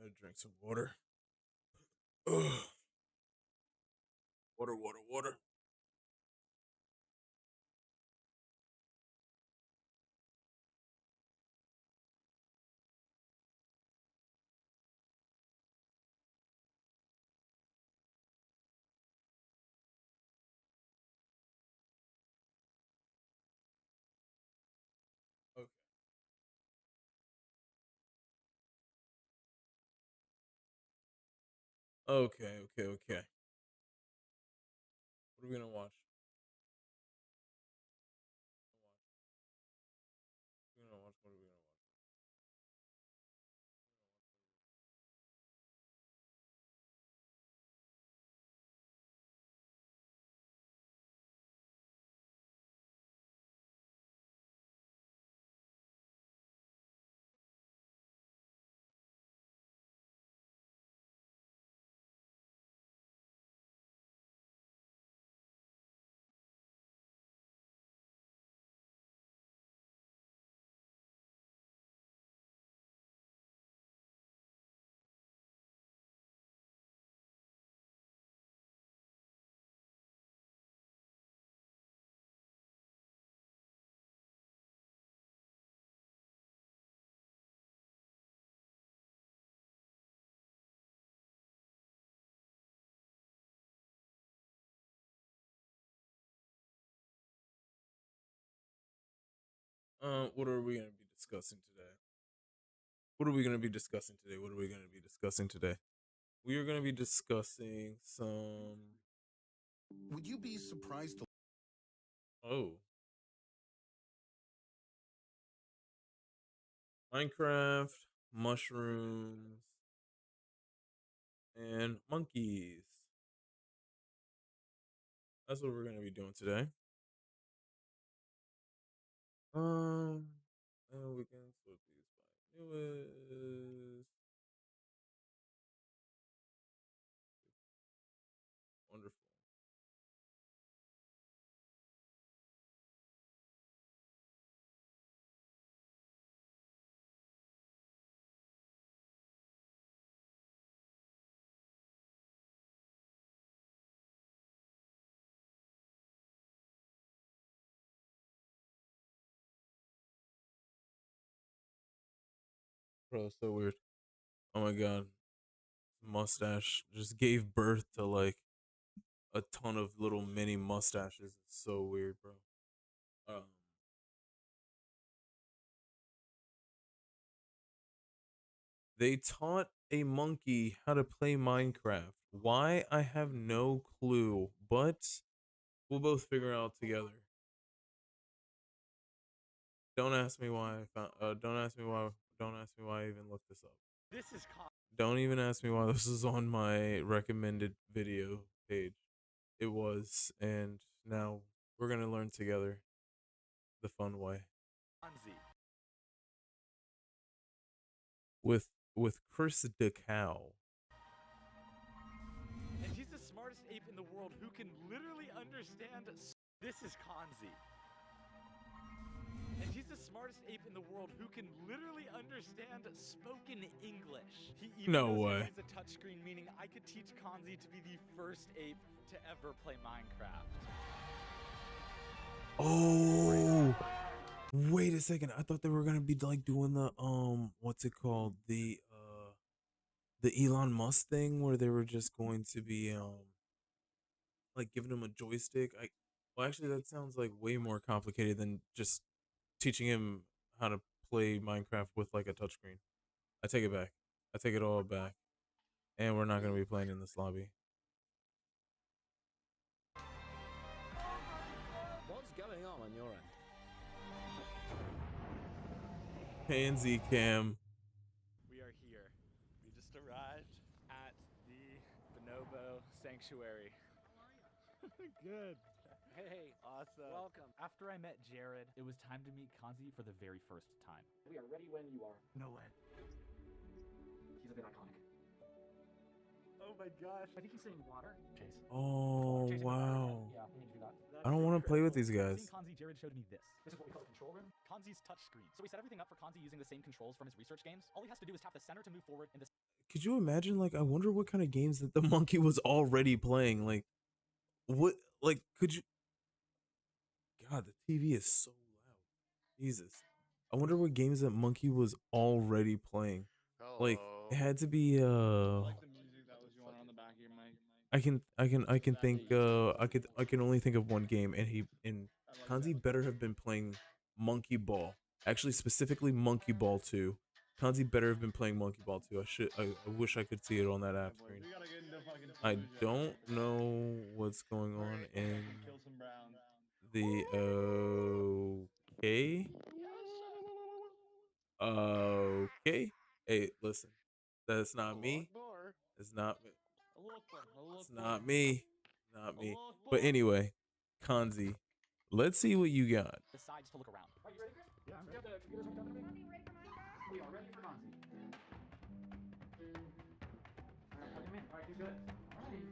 Gotta drink some water. Ugh. Water, water, water. Okay. Okay, okay, okay. What are we gonna watch? What are we gonna watch? What are we gonna watch? What are we gonna be discussing today? What are we gonna be discussing today? What are we gonna be discussing today? We are gonna be discussing some. Would you be surprised to Oh, Minecraft, mushrooms, and monkeys. That's what we're gonna be doing today. Um, and we can sort these by newest. Wonderful. Bro, so weird. Oh my god. Mustache just gave birth to like a ton of little mini mustaches. It's so weird, bro. Um, they taught a monkey how to play Minecraft. Why? I have no clue, but we'll both figure out together. Don't ask me why I found. Don't ask me why. Don't ask me why I even looked this up. This is Don't even ask me why this is on my recommended video page. It was, and now we're gonna learn together the fun way Kanzi. with with Chris DeCow. And he's the smartest ape in the world who can literally understand. This is Kanzi. And he's the smartest ape in the world who can literally understand spoken English. He even No knows way. how to use a touchscreen, meaning I could teach Kanzi to be the first ape to ever play Minecraft. Oh, wait a second. I thought they were gonna be like doing the what's it called? The Elon Musk thing where they were just going to be like giving him a joystick. Well actually that sounds like way more complicated than just teaching him how to play Minecraft with like a touchscreen. I take it back. I take it all back. And we're not gonna be playing in this lobby. What's going on your end? Pansy Cam. We are here. We just arrived at the Bonobo Sanctuary. How are you? Good. Hey, Awesome. welcome. After I met Jared, it was time to meet Kanzi for the very first time. We are ready when you are. No way. He's a bit iconic. Oh my gosh. I think he's saying water. Chase. Oh Chase, wow. Yeah, we need to do that. I don't want to play with these Seeing guys. Kanzi, Jared showed me this. This is what we call the control room. Kanzi's touchscreen. So we set everything up for Kanzi using the same controls from his research games. All he has to do is tap the center to move forward and the could you imagine? Like, I wonder what kind of games that the monkey was already playing. Like, what? Like, could you? God, the TV is so loud. Jesus. I wonder what games that monkey was already playing. Like, it had to be Like the music that was going on the back of your mic. I can think I can only think of one game, and I like Kanzi that. better have been playing Monkey Ball. Actually, specifically Monkey Ball 2. Kanzi better have been playing Monkey Ball 2. I wish I could see it on that Yeah, app boy, screen. we gotta get into fucking I Fallujah. don't know what's going on Alright, in kill some Browns. the okay. Okay. Hey, listen. That's not me. It's not me. It's not me. Not me. But anyway, Kanzi, let's see what you got. Decides to look around. Are you ready, Chris? Yeah, I'm ready. The computers hooked up to me? We are ready for Kanzi. Alright, plug him in. Alright, do good. Alright.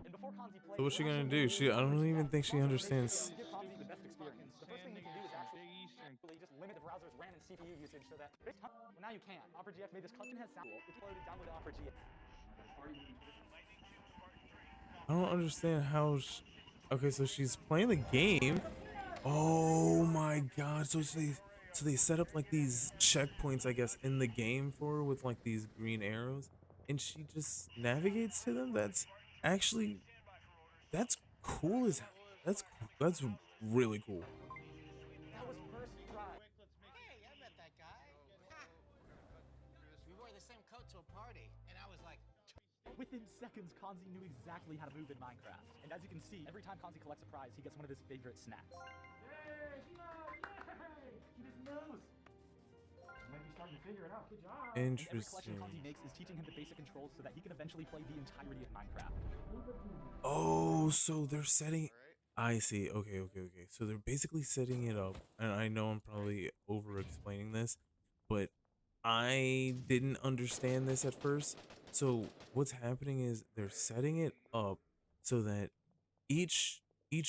And before Kanzi plays, So what's she gonna do? I don't even think she understands. give Kanzi the best experience. The first thing you can do is actually just limit the browser's RAM and CPU usage so that well, now you can. OperaGX made this custom has sound. It's loaded, download OperaGX. I don't understand how. Okay, so she's playing the game. Oh my god! So they set up like these checkpoints, I guess, in the game for her with like these green arrows, and she just navigates to them. Actually that's cool as hell. That's really cool. That was first try. Hey, I met that guy. We wore the same coat to a party, and I was like, Within seconds, Kanzi knew exactly how to move in Minecraft. And as you can see, every time Kanzi collects a prize, he gets one of his favorite snacks. Yay, Sheila! Yay! He just knows. Maybe he's starting to figure it out. Good job. And every collection Interesting. Kanzi makes is teaching him the basic controls so that he can eventually play the entirety of Minecraft. Oh, so they're setting. I see. Okay. So they're basically setting it up, and I know I'm probably over explaining this, but I didn't understand this at first. So what's happening is they're setting it up so that each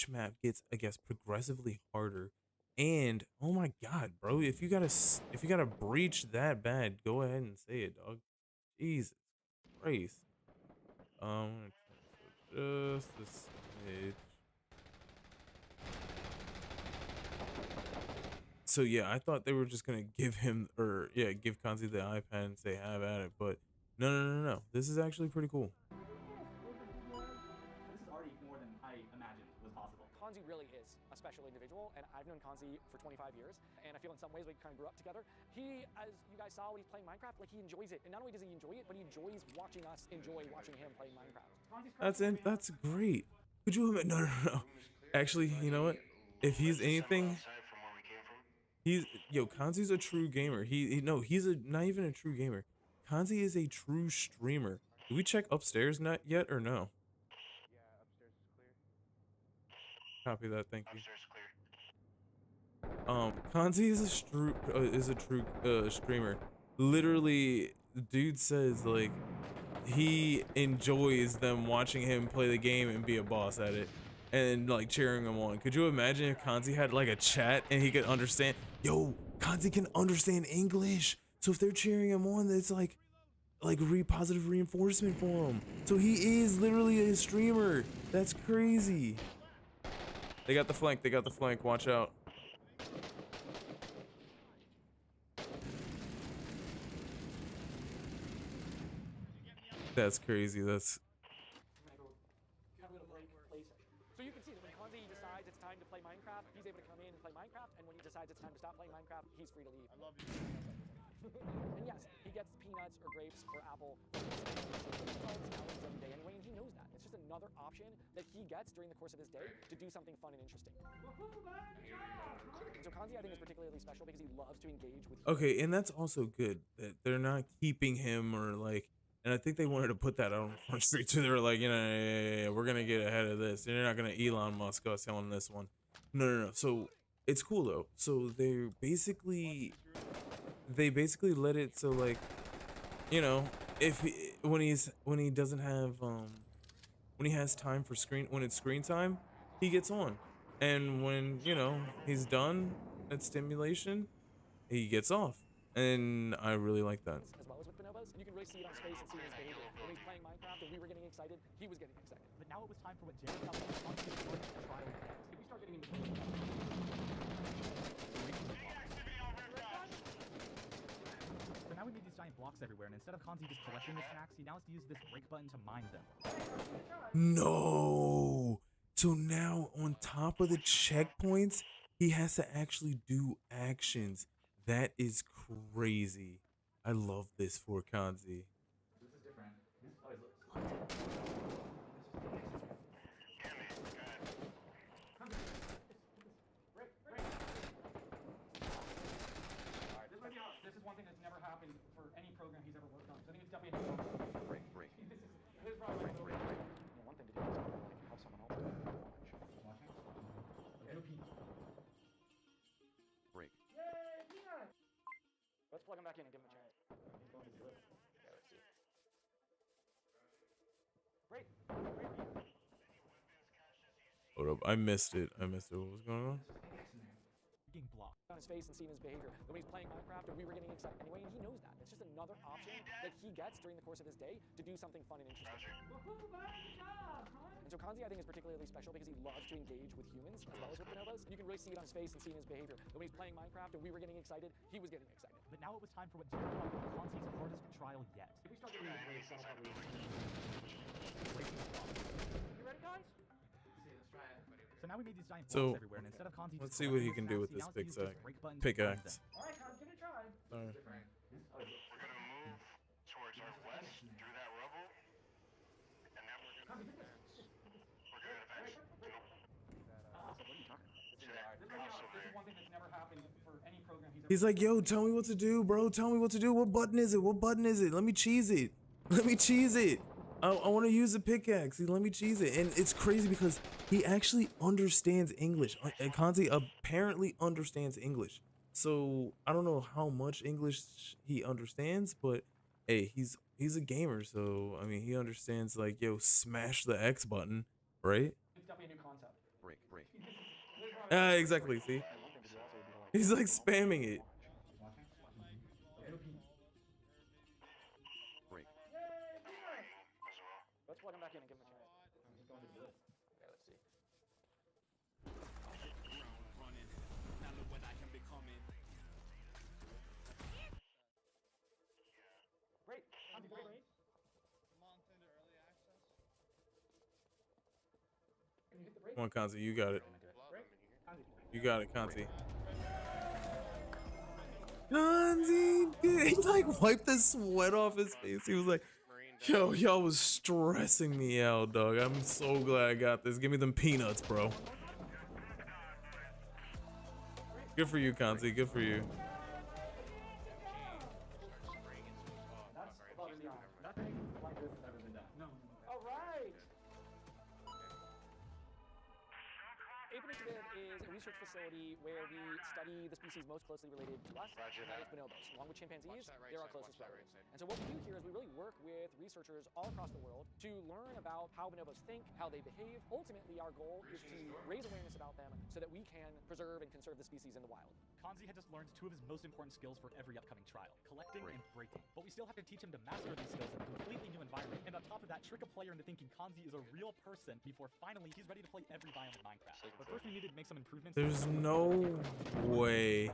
map gets, I guess, progressively harder. And oh my god, bro, if you gotta breach that bad, go ahead and say it, dog. Jesus Christ. I'm gonna turn this to just a smidge. So yeah, I thought they were just gonna give him, or yeah, give Kanzi the iPad and say have at it, but no. This is actually pretty cool. This is already more than I imagined was possible. Kanzi really is a special individual, and I've known Kanzi for 25 years, and I feel in some ways we kind of grew up together. He, as you guys saw when he's playing Minecraft, like he enjoys it, and not only does he enjoy it, but he enjoys watching us enjoy watching him playing Minecraft. That's great. Could you imagine? No. Actually, you know what? If he's anything, Kanzi's a true gamer. No, he's not even a true gamer. Kanzi is a true streamer. Did we check upstairs not yet or no? Yeah, upstairs is clear. Copy that. Thank you. Kanzi is a true streamer. Literally, the dude says like he enjoys them watching him play the game and be a boss at it, and like cheering him on. Could you imagine if Kanzi had like a chat and he could understand? Yo, Kanzi can understand English, so if they're cheering him on, it's like positive reinforcement for him. So he is literally a streamer. That's crazy. They got the flank. Watch out. That's crazy. That's So you can see that when Kanzi decides it's time to play Minecraft, he's able to come in and play Minecraft, and when he decides it's time to stop playing Minecraft, he's free to leave. I love you. And yes, he gets peanuts or grapes or apple. That's all his calories every day anyway, and he knows that. It's just another option that he gets during the course of his day to do something fun and interesting. And so Kanzi, I think, is particularly special because he loves to engage with humans. okay, and that's also good that they're not keeping him or like. And I think they wanted to put that on Front Street too. They were like, yeah, we're gonna get ahead of this. You're not gonna Elon Musk us on this one. No. So it's cool though. So they basically let it so like, you know, when he doesn't have when he has time for when it's screen time, he gets on, and when he's done at stimulation, he gets off, and I really like that. As well as with bonobos, bonobos, and you can really see it on his face and see it in his behavior. When he's playing Minecraft and we were getting excited, he was getting excited. But now it was time for what Jared felt like Kanzi was going to trial next. If we start getting into So now we made these giant blocks everywhere, and instead of Kanzi just collecting the snacks, he now has to use this break button to mine them. No. So now on top of the checkpoints, he has to actually do actions. That is crazy. I love this for Kanzi. This is different. This always looks. This is one thing that's never happened for any program he's ever worked on. So I think it's definitely a break. This is probably one thing to do is like have someone else do it. Watching? Do a peek. Let's plug him back in and give him a chance. He's going to do it. Yeah, let's see. Great. Hold up. I missed it. What was going on? Being blocked. On his face and seeing his behavior. When he's playing Minecraft and we were getting excited anyway, and he knows that. It's just another option that he gets during the course of his day to do something fun and interesting. And so Kanzi, I think, is particularly special because he loves to engage with humans as well as with bonobos. You can really see it on his face and see it in his behavior. When he's playing Minecraft and we were getting excited, he was getting excited. But now it was time for what Jared felt like Kanzi's hardest trial yet. If we start getting into waves, that'll probably You ready, Cons? So now we made these giant So, blocks everywhere, and instead of Kanzi let's just see what he collecting can do the with snacks, this he now has to use pickaxe. break button to mine them. Pickaxe. Alright, Cons, give it a try. Sorry. We're gonna move towards our west through that rubble, and then we're gonna advance. This is one thing that's never happened for any program he's ever He's like, yo, tell me what to do, bro. Tell me what to do. What button is it? What button is it? Let me cheese it. Let me cheese it. I want to use a pickaxe. Let me cheese it. And it's crazy because he actually understands English. Kanzi apparently understands English. So I don't know how much English he understands, but hey, he's a gamer. So, I mean, he understands like, yo, smash the X button, right? It's definitely a new concept. Exactly. See? He's like spamming it. Let's plug him back in and give him a chance. He's going to do it. Yeah, let's see. Great. Kanzi, great. Can you hit the break? Come on, Kanzi, you got it. You got it, Kanzi. Kanzi, dude, he like wiped the sweat off his face. He was like, yo, y'all was stressing me out, dog. I'm so glad I got this. Give me them peanuts, bro. Good for you, Kanzi. Good for you. That's above and beyond. Nothing like this has ever been done. No. All right. Ape Initiative is a research facility where we study the species most closely related to us, and that is bonobos. Along with chimpanzees, they're our closest relatives. And so what we do here is we really work with researchers all across the world to learn about how bonobos think, how they behave. Ultimately, our goal is to raise awareness about them so that we can preserve and conserve the species in the wild. Kanzi had just learned two of his most important skills for every upcoming trial, collecting and breaking. But we still have to teach him to master these skills in a completely new environment, and on top of that, trick a player into thinking Kanzi is a real person before finally he's ready to play every biome in Minecraft. But first we needed to make some improvements. There's no way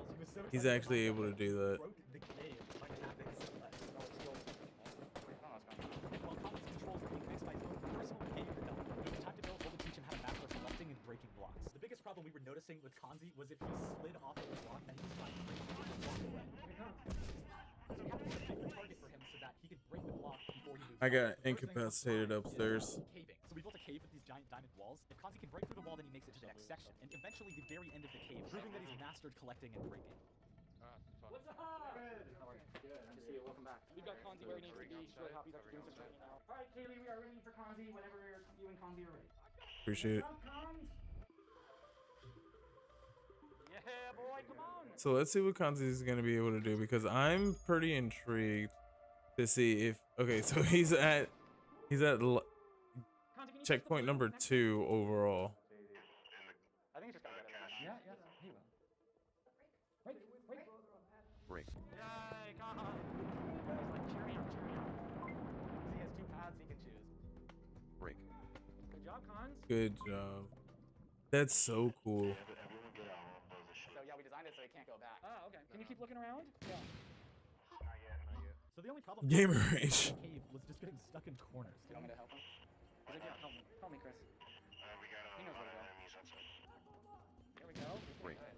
he's actually able to do that. Broke the cave like an epic split. While Kanzi's controls were being mixed by his own personal cave development, it was time to build what would teach him how to master collecting and breaking blocks. The biggest problem we were noticing with Kanzi was if he slid off of the block and he was trying to break it, he would just walk away. So we had to make a different target for him so that he could break the block before he moved. I got on. The first thing incapacitated to find is, upstairs. Caving. So we built a cave with these giant diamond walls. If Kanzi can break through the wall, then he makes it to the next section, and eventually the very end of the cave, proving that he's mastered collecting and breaking. What's up? Good. How are you? Good. Good to see you. Welcome back. We've got Kanzi where he needs to be. He's really happy that you're doing some training now. All right, Kaylee, we are ready for Kanzi whenever you and Kanzi are ready. Appreciate it. Come, Kanzi. Yeah, boy, come on. So let's see what Kanzi is going to be able to do because I'm pretty intrigued to see if okay, so he's at Kanzi, can you checkpoint number 2 overall. I think it's just gotta get it. Yeah, yeah, he will. Wait. Yay, come on. He's like cheering, cheering. job, Cons. Good job. That's so cool. Everyone get out. I'll blow this shit. So yeah, we designed it so it can't go back. Oh, okay. Can you keep looking around? Yeah. Not yet, not yet. So the only problem Gamer with rage. the cave was just getting stuck in corners. Do you want me to help him? He's like, yeah, help me. Help me, Chris. We got He knows a lot where to of go. enemies outside. Here we go. He's doing good.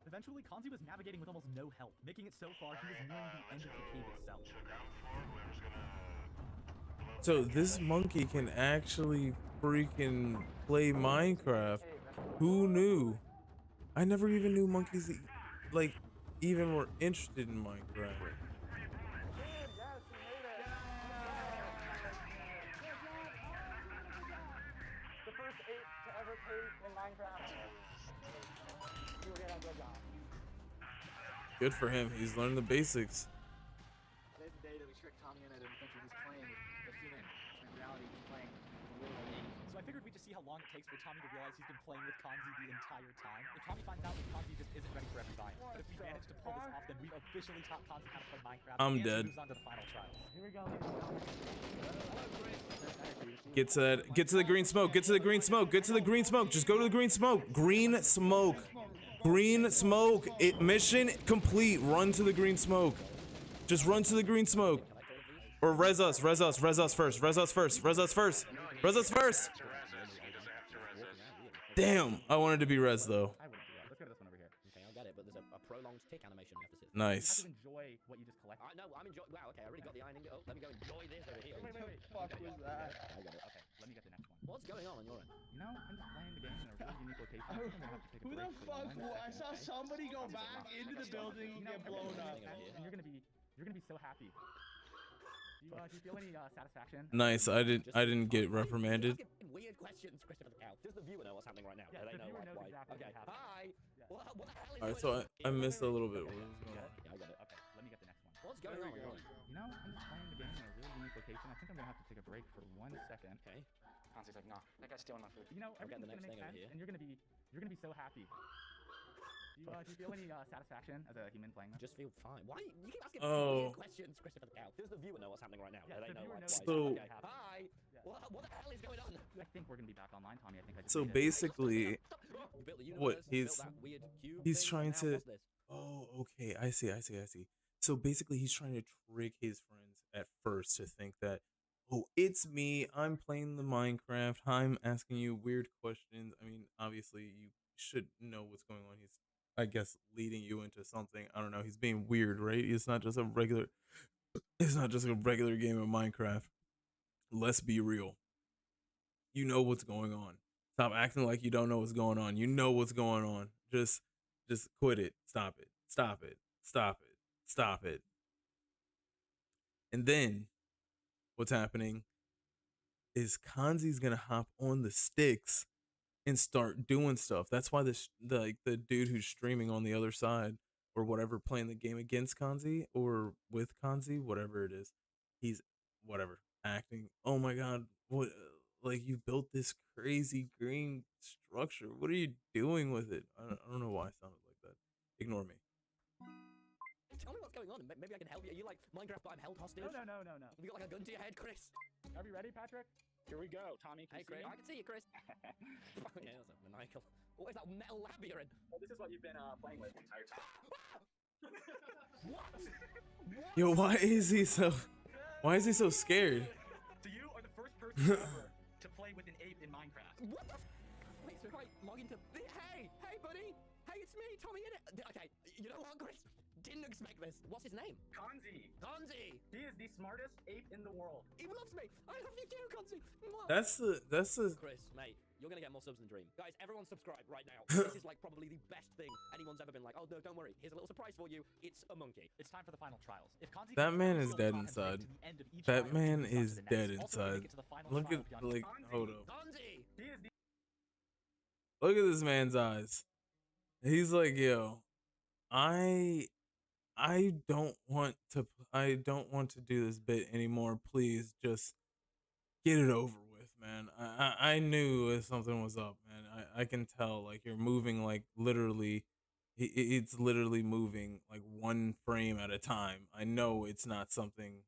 Eventually, Kanzi was navigating with almost no help, making it so far he was nearing the end of the cave itself. To the ground floor. Whoever's gonna. So this monkey can actually freaking play Minecraft. Who knew? I never even knew monkeys like even were interested in Minecraft. The first ape to ever cave in Minecraft. You were doing a good job. Good for him. He's learned the basics. Today's the day that we tricked Tommy into thinking he's playing with a human. In reality, he's playing with a little ape. So I figured we'd just see how long it takes for Tommy to realize he's been playing with Kanzi the entire time. If Tommy finds out that Kanzi just isn't ready for every bind, but if we manage to pull this off, then we've officially taught Kanzi how to play Minecraft. I'm and dead. He moves on to the final trials. Here we go, ladies and gentlemen. Get to that. Get to the green smoke. Get to the green smoke. Get to the green smoke. Just go to the green smoke. Green smoke. Green smoke. Mission complete. Run to the green smoke. Just run to the green smoke. Or res us. Res us. Res us first. Res us first. Res us first. Res us first. To res us. He doesn't have to res us. Damn. I wanted to be res though. I wouldn't do that. Let's go to this one over here. Okay, I'll get it, but there's a prolonged tick animation we have to sit. You have Nice. to enjoy what you just collected. No, I'm enjoying. Wow, okay, I already got the iron ingot. Oh, let me go enjoy this over here. Wait. Fuck was that? I got it. Okay, let me get the next one. What's going on your end? You know, I'm just playing the game in a really unique location. I think I'm gonna have to take a Who the break for fuck? 1 second, I saw okay? somebody go back into the building and get blown up. And you're gonna be so happy. Do you feel any satisfaction? Nice. I didn't get reprimanded. Asking weird questions, Christopher the Cow. Does the viewer know what's happening right now? Yeah, Do they the know viewer like knows why? exactly Okay. what's happening. Hi. Yeah. What the hell is Alright, going so I missed a little bit. What was You going get on? it? Yeah, I got it. Okay, let me get the next one. What's going on your end? You know, I'm just playing the game in a really unique location. I think I'm gonna have to take a break for 1 second. Okay. Honestly, like, nah, that guy's stealing my food. You know, I'll get the everything's gonna next make thing over sense, here. and you're gonna be so happy. Do you feel any satisfaction as a human playing this? Just feel fine. Why you keep asking Oh. weird questions, Christopher the Cow? Does the viewer know what's happening right now? Yeah, Do they the know viewer like knows why? So- Okay. Hi. Yeah. What the hell is going on? I think we're gonna be back online, Tommy. I think I just So made it. basically, You built the universe, what you built he's that weird cube he's thing, trying and now to. what's this? Oh, okay. I see. So basically, he's trying to trick his friends at first to think that, oh, it's me. I'm playing the Minecraft. I'm asking you weird questions. I mean, obviously, you should know what's going on. He's, I guess, leading you into something. I don't know. He's being weird, right? It's not just a regular. It's not just a regular game of Minecraft. Let's be real. You know what's going on. Stop acting like you don't know what's going on. You know what's going on. Just quit it. Stop it. Stop it. Stop it. Stop it. And then what's happening is Kanzi's gonna hop on the sticks and start doing stuff. That's why the dude who's streaming on the other side or whatever, playing the game against Kanzi or with Kanzi, whatever it is, he's whatever acting. Oh my god, what? Like, you built this crazy green structure. What are you doing with it? I don't know why I sounded like that. Ignore me. Tell me what's going on, and maybe I can help you. Are you like Minecraft, but I'm held hostage? No. Have you got like a gun to your head, Chris? Are we ready, Patrick? Here we go. Tommy, can Hey, you see Chris. me? I can see you, Chris. Okay, that's a maniacal. What is that metal lab you're in? Well, this is what you've been playing with the entire time. What? Yo, why is he so scared? So you are the first person ever to play with an ape in Minecraft. What the? Wait, so if I log into. Hey, buddy. Hey, it's me, Tommy. In it. Okay, you know what, Chris? Didn't expect this. What's his name? Kanzi. Kanzi. He is the smartest ape in the world. He loves me. I love you too, Kanzi. Mwah. That's the Chris, mate, you're gonna get more subs than Dream. Guys, everyone subscribe right now. This is like probably the best thing anyone's ever been like, oh no, don't worry. Here's a little surprise for you. It's a monkey. It's time for the final trials. If Kanzi That can man is still dead taught him to inside. get to the end of each That trial, he man moves on to is the next. dead Also, inside. make it to the final Look trial at beyond like Kanzi. hold up. Kanzi. He is the Look at this man's eyes. He's like, yo, I don't want to do this bit anymore. Please just get it over with, man. I knew something was up, man. I can tell, like, you're moving like literally it's literally moving like one frame at a time. I know it's not something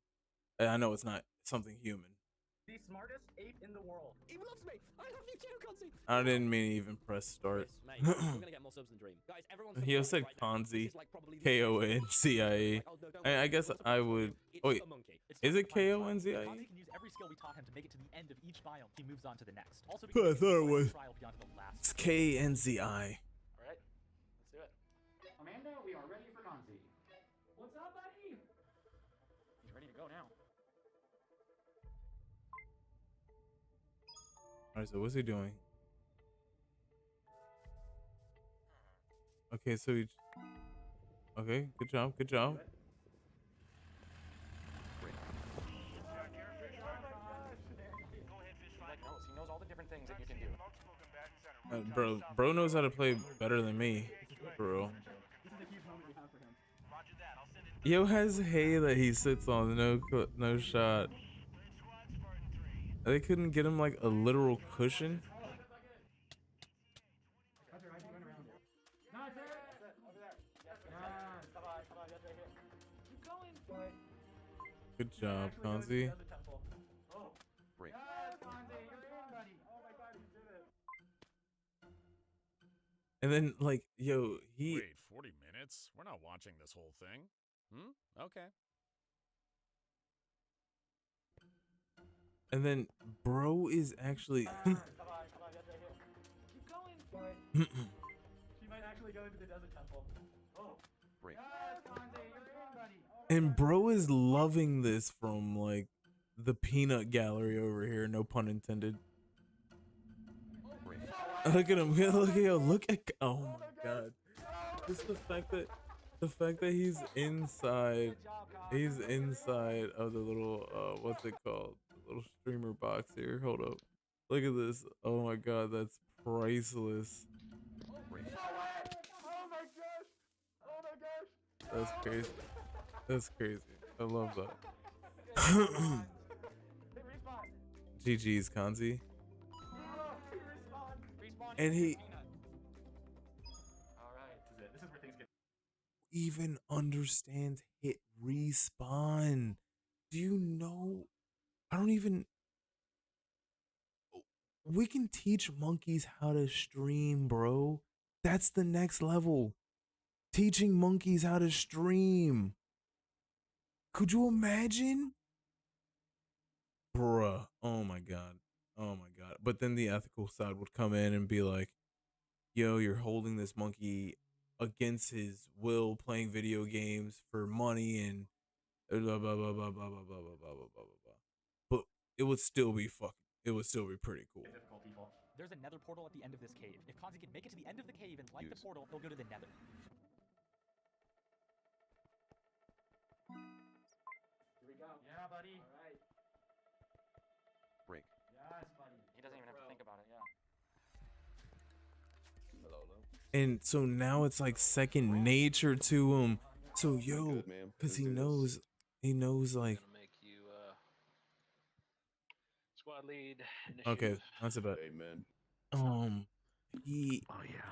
human. The smartest ape in the world. He loves me. I love you too, Kanzi. I didn't mean to even press start. Mate, we're gonna get more subs than Dream. Guys, everyone's He said Konzi, Konzie. I guess I would. Oh, wait, is it Konzie? Kanzi can use every skill we taught him to make it to the end of each biome. He moves on to the next. Also, I thought it was. trial beyond the last. It's Knzi. All right, let's do it. Amanda, we are ready for Kanzi. What's up, buddy? He's ready to go now. Alright, so what's he doing? Okay, so he. Okay, good job, good job. He knows all the different things that you can do. Bro knows how to play better than me, for real. Yo has hay that he sits on, no shot. They couldn't get him like a literal cushion. Good job, Konzi. And then like, yo, he. Wait, 40 minutes? We're not watching this whole thing. Okay. And then bro is actually. She might actually go into the desert temple. Oh. And bro is loving this from like the peanut gallery over here, no pun intended. Look at him, look at, oh my god. Just the fact that he's inside of the little what's it called? The little streamer box here. Hold up. Look at this. Oh my god, that's priceless. That's crazy. That's crazy. I love that. GG's, Konzi. And he This is where things get. even understands hit respawn. Do you know? I don't even. We can teach monkeys how to stream, bro. That's the next level. Teaching monkeys how to stream. Could you imagine? Bruh. Oh my god. Oh my god. But then the ethical side would come in and be like, yo, you're holding this monkey against his will, playing video games for money and blah blah blah blah blah blah blah blah blah blah blah. But it would still be pretty cool. Difficult people. There's a nether portal at the end of this cave. If Konzi can make it to the end of the cave and light the portal, he'll go to the nether. Here we go. Yeah, buddy. All right. Break. Yes, buddy. He doesn't even have to think about it. Yeah. And so now it's like second nature to him. So yo, because he knows like, Gonna make you squad lead. okay, that's about it. Amen.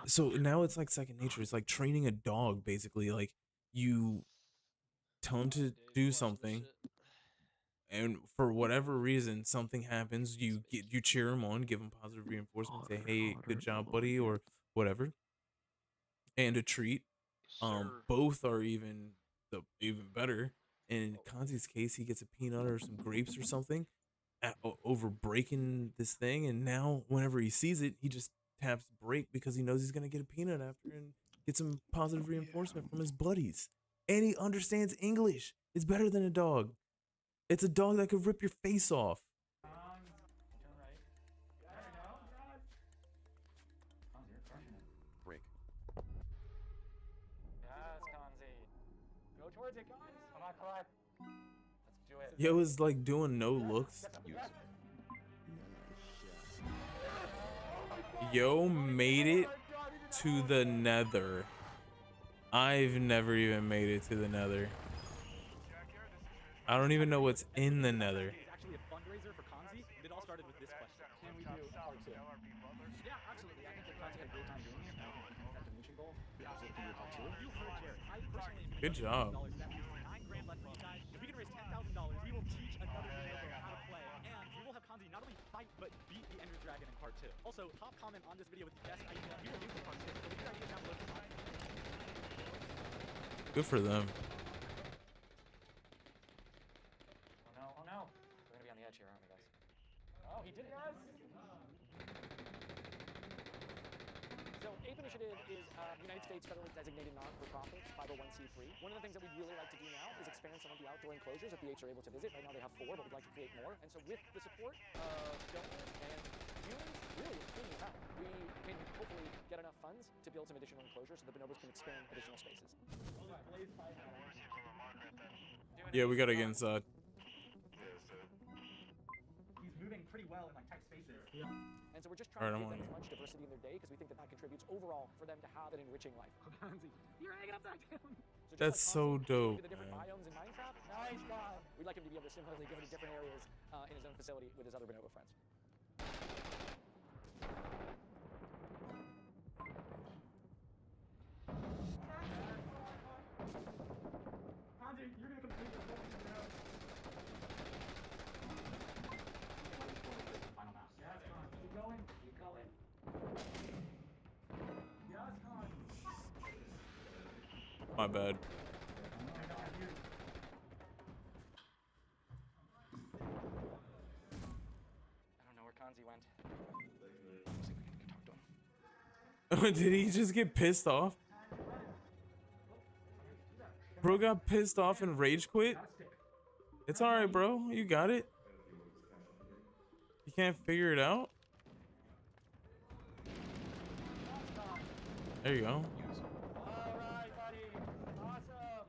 So now it's like second nature. It's like training a dog, basically. Like you tell him to do something, and for whatever reason, something happens. You cheer him on, give him positive reinforcement, say, "Hey, good job, buddy," or whatever, and a treat. Both are even better. In Konzi's case, he gets a peanut or some grapes or something over breaking this thing, and now whenever he sees it, he just taps break because he knows he's gonna get a peanut after and get some positive reinforcement from his buddies. And he understands English. It's better than a dog. It's a dog that could rip your face off. Break. Yes, Konzi. Go towards it, guys. Come on, collide. Let's do it. Yo is like doing no looks. Yo made it to the nether. I've never even made it to the nether. I don't even know what's in the nether. It's actually a fundraiser for Konzi. It all started with this question. Can we do part two? Yeah, absolutely. I think that Konzi had a great time doing it. That donation goal. We absolutely can do part two. You heard Jared. I personally am Good job. $9 grand left for you guys. If we can raise $10,000, we will teach another developer how to play, and we will have might but beat the Ender Dragon in part 2. Also, top comment on this video with the best idea. You will do for part 2. So leave your ideas down below for part 2. Good for them. Oh no, oh no. We're gonna be on the edge here, aren't we, guys? Oh, he did it. Yes. So, APE Initiative is United States federally designated non-for-profit 501c3. One of the things that we'd really like to do now is expand some of the outdoor enclosures that the Apes are able to visit. Right now they have 4, but we'd like to create more. And so with the support of donors and humans, really including that, we can hopefully get enough funds to build some additional enclosures so the bonobos can expand additional spaces. Yeah, we gotta get inside. He's moving pretty well in like tight spaces. And so we're just trying Alright, to I'm give them on as much diversity in their day because we think that that contributes overall for them to have an enriching life. You're hanging upside down. So That's so dope, the different man. biomes in Minecraft. Nice guy. We'd like him to be able to similarly go to different areas in his own facility with his other bonobo friends. Final map. Keep going. Keep going. My bad. I don't know where Kanzi went. Let's see if we can talk to him. Did he just get pissed off? Bro got pissed off and rage quit? It's alright, bro. You got it. You can't figure it out? There you go. Alright, buddy. Awesome.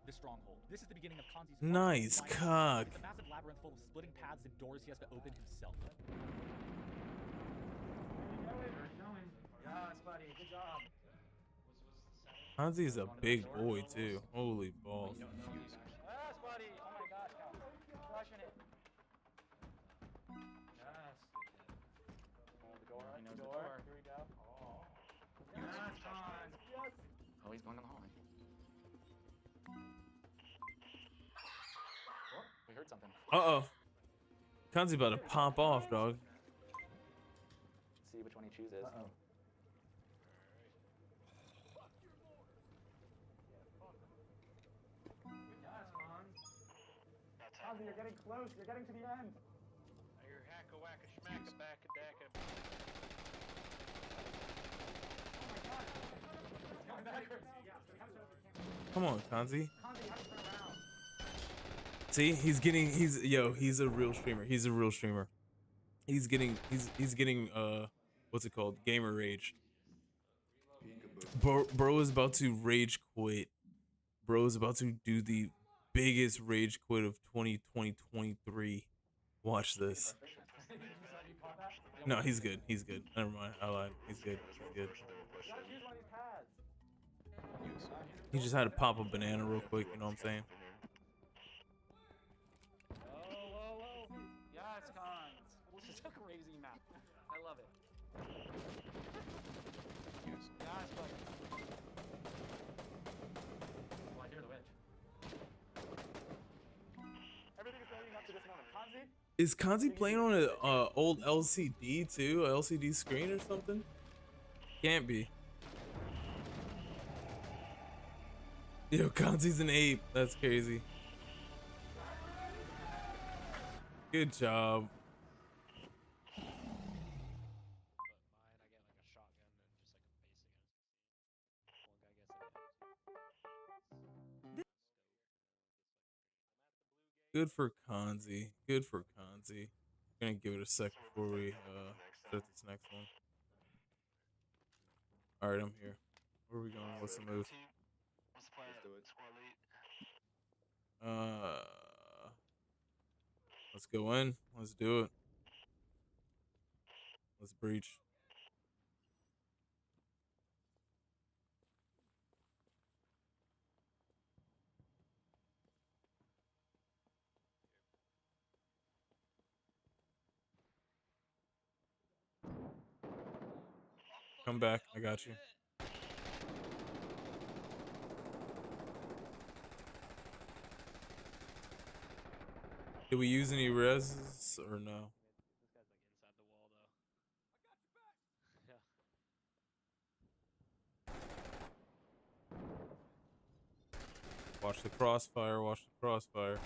The stronghold. This is the beginning of Kanzi's Nice cock. It's a massive labyrinth full of splitting paths and doors he has to open himself. Yes, buddy. Good job. Hanzi's a big boy too. Holy balls. Yes, buddy. Oh my gosh, Cal. Crushing it. Yes. Oh, the door. He knows the door. Here we go. Oh. Yes, Hans. Yes. Oh, he's going down the hallway. Oh, we heard something. Uh-oh. Kanzi about to pop off, dog. See which one he chooses. Uh-oh. Kanzi, you're getting close. You're getting to the end. You're hacka-wacka-schmacka-backa-dacka. Going backwards. Come on, Kanzi. Kanzi, how do you turn around? See, he's a real streamer. He's a real streamer. He's getting what's it called? Gamer rage. Bro is about to rage quit. Bro is about to do the biggest rage quit of 2023. Watch this. No, he's good. He's good. Never mind. I lied. He's good. He's good. He just had to pop a banana real quick. You know what I'm saying? Whoa. Yes, Cons. This is a crazy map. I love it. Yes, buddy. Oh, I hear the witch. Everything is leading up to this moment. Kanzi? Is Kanzi playing on a old LCD too? A LCD screen or something? Can't be. Yo, Kanzi's an ape. That's crazy. Good job. Good for Kanzi. Good for Kanzi. Gonna give it a sec before we start this next one. All right, I'm here. Where are we going? What's the move? What's the plan? Let's do it. Squad lead. Let's go in. Let's do it. Let's breach. Come back. I got you. Did we use any reses or no? This guy's like inside the wall though. Yeah. Watch the crossfire. Watch the crossfire.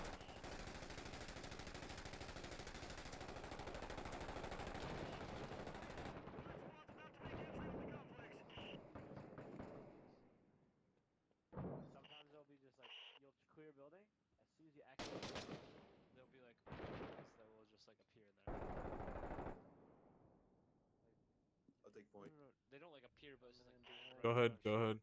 Sometimes they'll be just like you'll clear a building. As soon as you actually they'll be like enemies that will just like appear there. I'll take point. No, they don't like appear, but it's just like Go ahead. Go ahead.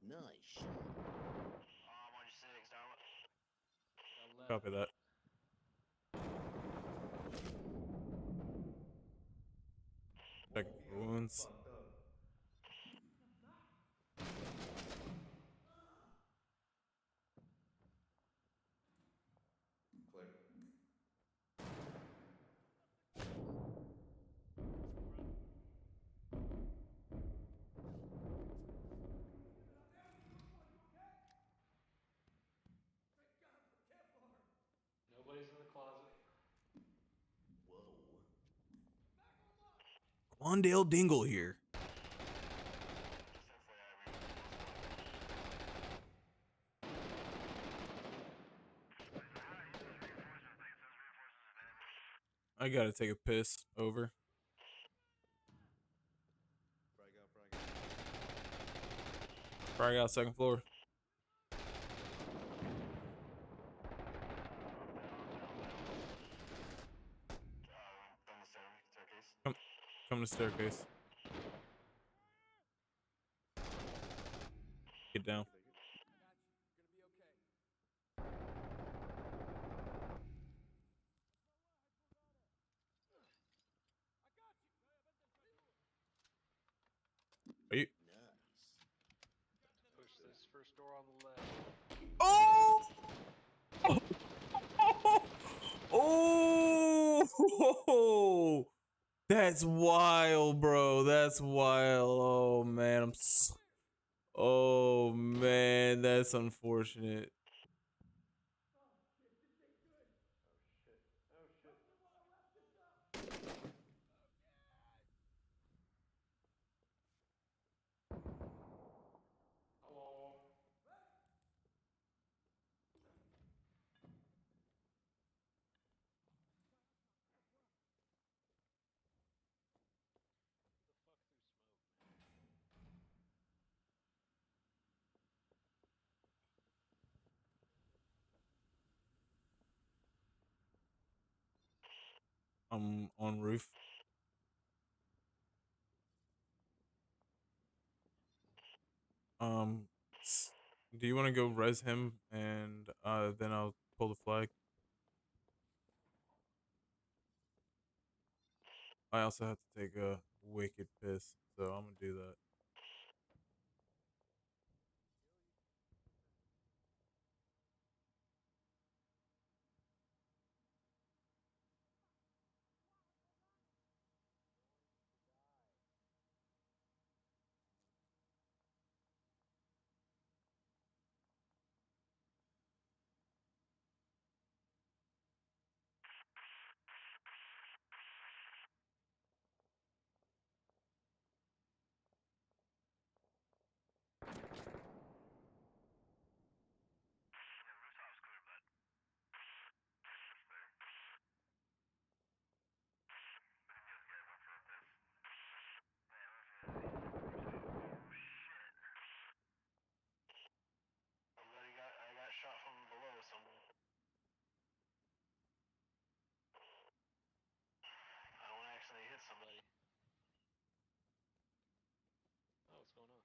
Nice. On your six, down. Copy that. Checking for wounds. Clear. Nobody's in the closet. Whoa. Quandale Dingle here. I gotta take a piss. Over. Frag out second floor. Come to staircase. Get down. Are you? Push this first door on the left. Oh! Oh! That's wild, bro. That's wild. Oh man, oh man, that's unfortunate. I'm on roof. Do you want to go res him and then I'll pull the flag? I also have to take a wicked piss, so I'm gonna do that. I got shot from below somewhere. I don't actually hit somebody. Oh, what's going on?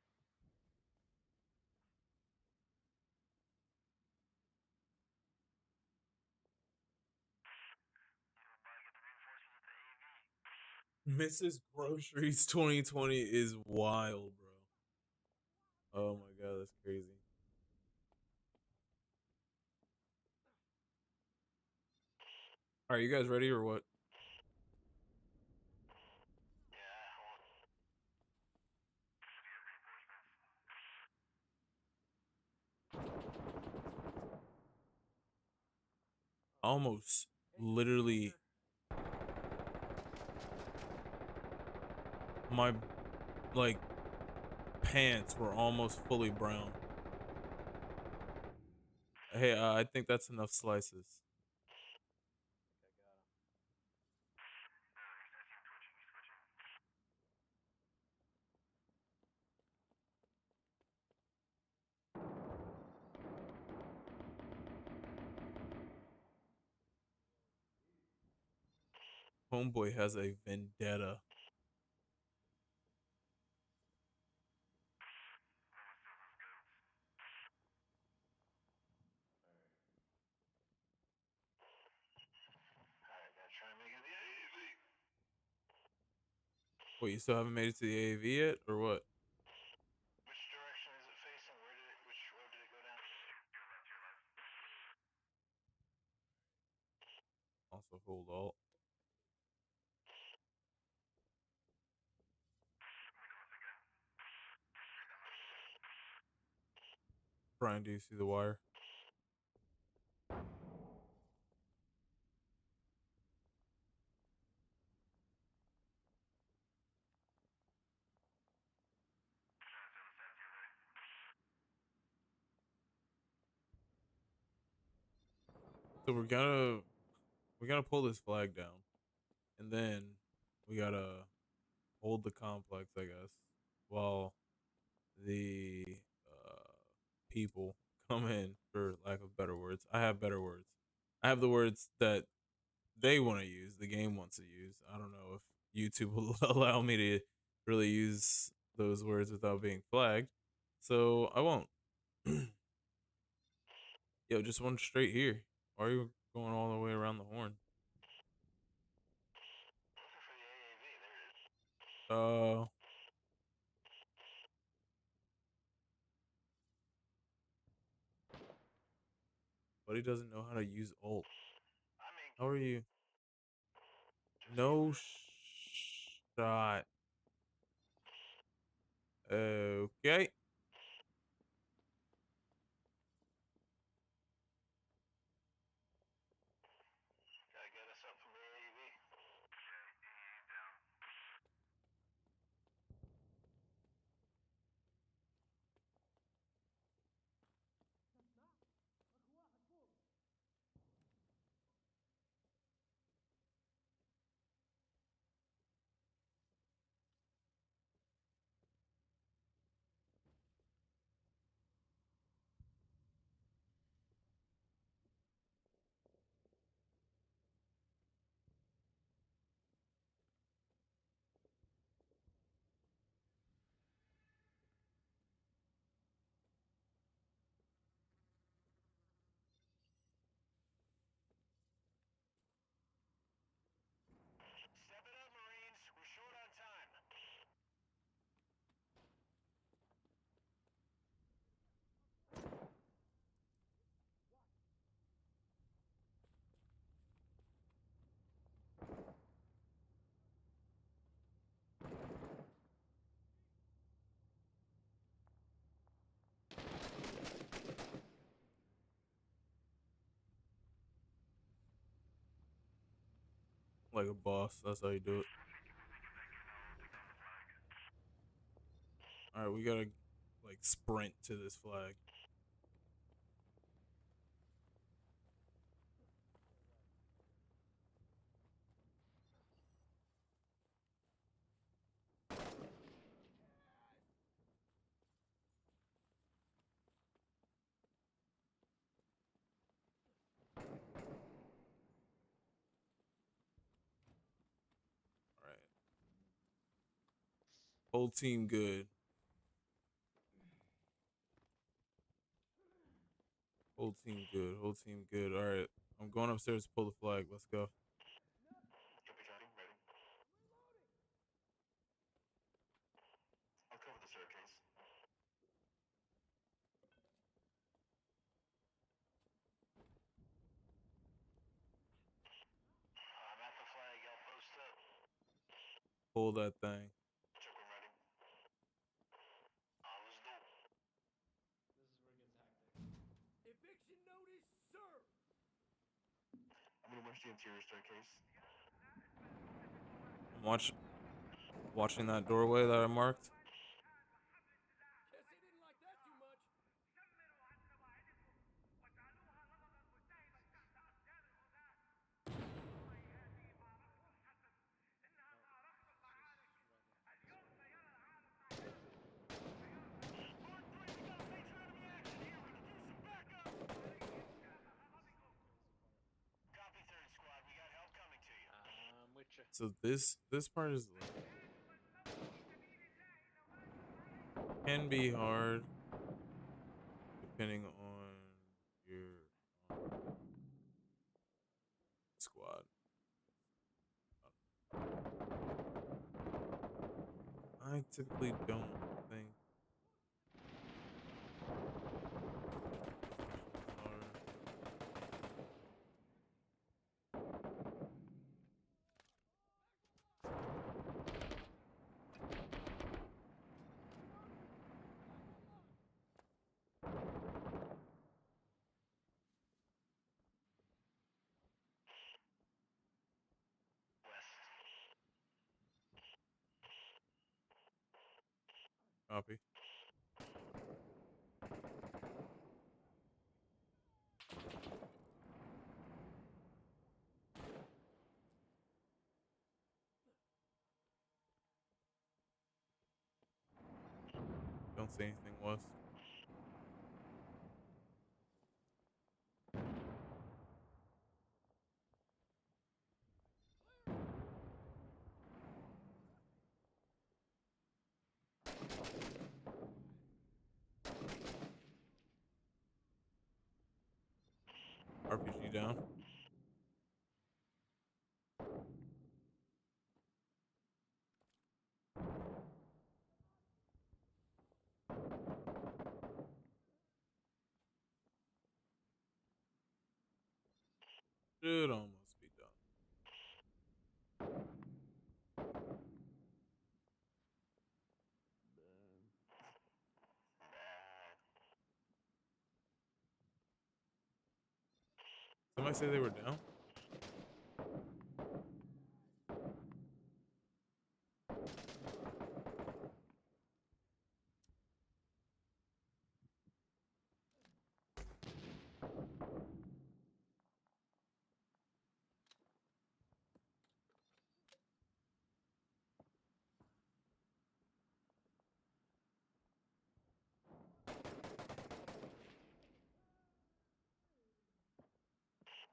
Mrs. Groceries 2020 is wild, bro. Oh my god, that's crazy. All right, you guys ready or what? Yeah, hold on. almost literally my like pants were almost fully brown. Hey, I think that's enough slices. Homeboy has a vendetta. Alright, gotta try and make it the AAV. Wait, you still haven't made it to the AAV yet, or what? Which direction is it facing? Which road did it go down? Also hold alt. Brian, do you see the wire? So we're gonna pull this flag down, and then we gotta hold the complex, I guess, while the people come in, for lack of better words. I have better words. I have the words that they want to use, the game wants to use. I don't know if YouTube will allow me to really use those words without being flagged, so I won't. Yo, just one straight here. Why are you going all the way around the horn? Looking for the AAV. There it is. Buddy doesn't know how to use alt. I mean, How are you? just No use it. shot. Okay. Gotta get us up from the AAV. Down. Step it up, Marines. We're short on time. Like a boss. That's how you do it. All right, we gotta like sprint to this flag. All right. Whole team good. Whole team good. Whole team good. All right. I'm going upstairs to pull the flag. Let's go. Copy, copy. Ready. I'll cover the staircase. I'm at the flag. Y'all post up. Pull that thing. Check when ready. Let's go. This is where it gets hectic. Eviction notice, sir! Search the interior staircase. I'm watching that doorway that I marked. Guess he didn't like that too much. Copy, third squad. We got help coming to you. I'm with you. So this part is like, can be hard depending on your squad. I typically don't think copy. Don't say anything, Wes. RPG down. Should almost be done. Somebody say they were down?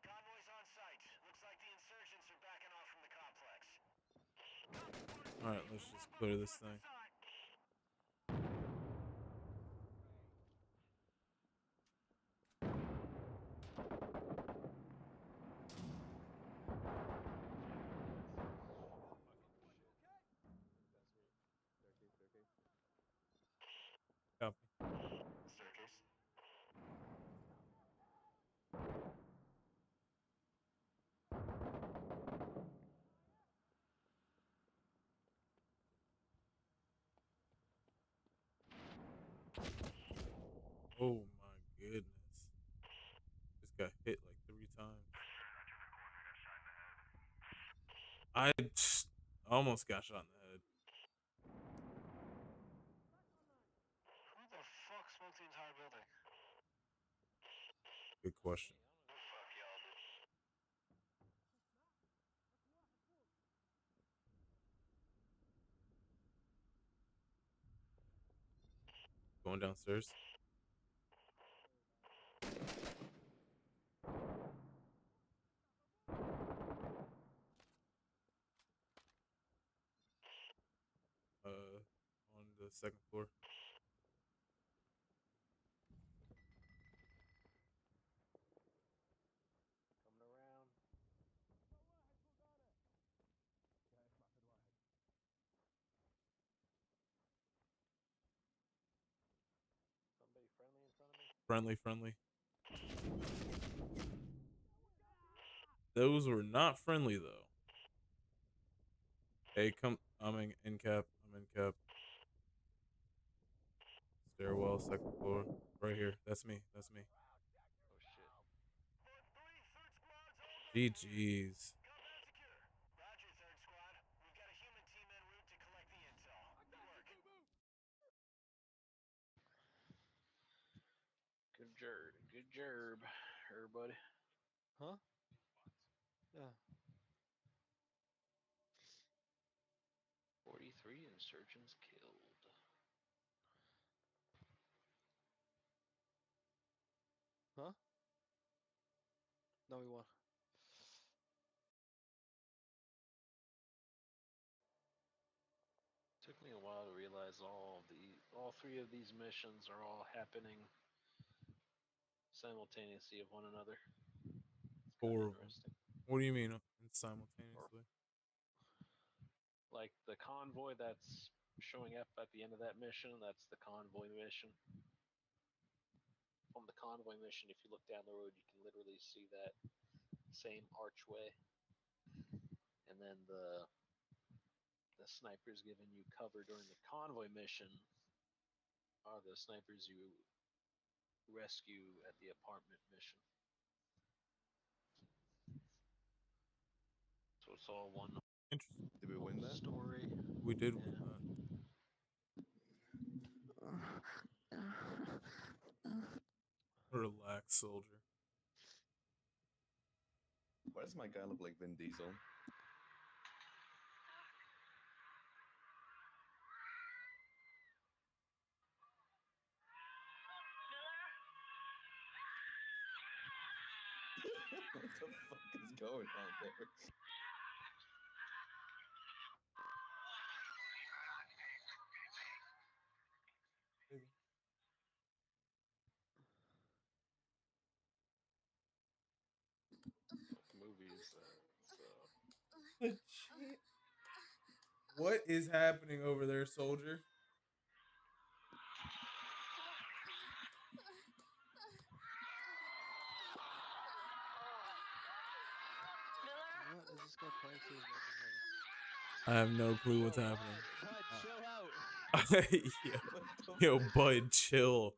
Convoy's on site. Looks like the insurgents are backing off from the complex. Alright, let's just clear this thing. Copy. Staircase. Oh my goodness. Just got hit like 3 times. I almost got shot in the head. Who the fuck smoked the entire building? Good question. The fuck y'all did. Going downstairs. On the 2nd floor. Coming around. Somebody friendly in front of me. Friendly. Those were not friendly though. Hey, come. I'm in cap. Stairwell, 2nd floor. Right here. That's me. Oh shit. GG's. Roger, third squad. We've got a human team en route to collect the intel. Good work. Good gerb, everybody. Huh? Yeah. 43 insurgents killed. Huh? No, we won. Took me a while to realize all three of these missions are all happening simultaneously of one another. It's kind of Horrible. interesting. What do you mean simultaneously? Like the convoy that's showing up at the end of that mission, that's the convoy mission. From the convoy mission, if you look down the road, you can literally see that same archway. And then the snipers giving you cover during the convoy mission are the snipers you rescue at the apartment mission. So it's all one Interesting. Did we win that? story. We did win Yeah. that. Relax, soldier. Why does my guy look like Vin Diesel? What the fuck is going on there? Movies. What is happening over there, soldier? What is this guy playing to his microphone? I have no clue what's happening. Bud, chill out. Yo, bud, chill.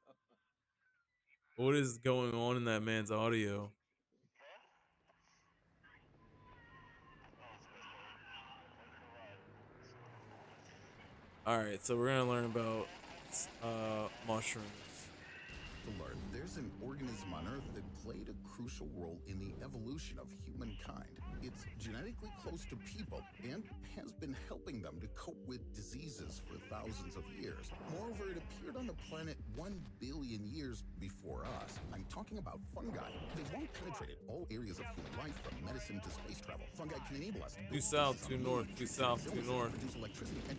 What is going on in that man's audio? All right, so we're gonna learn about mushrooms. To learn, there's an organism on Earth that played a crucial role in the evolution of humankind. It's genetically close to people and has been helping them to cope with diseases for thousands of years. Moreover, it appeared on the planet 1 billion years before us. I'm talking about fungi. They've long penetrated all areas of human life, from medicine to space travel. Fungi can enable us to Due south, due north, due south, due north.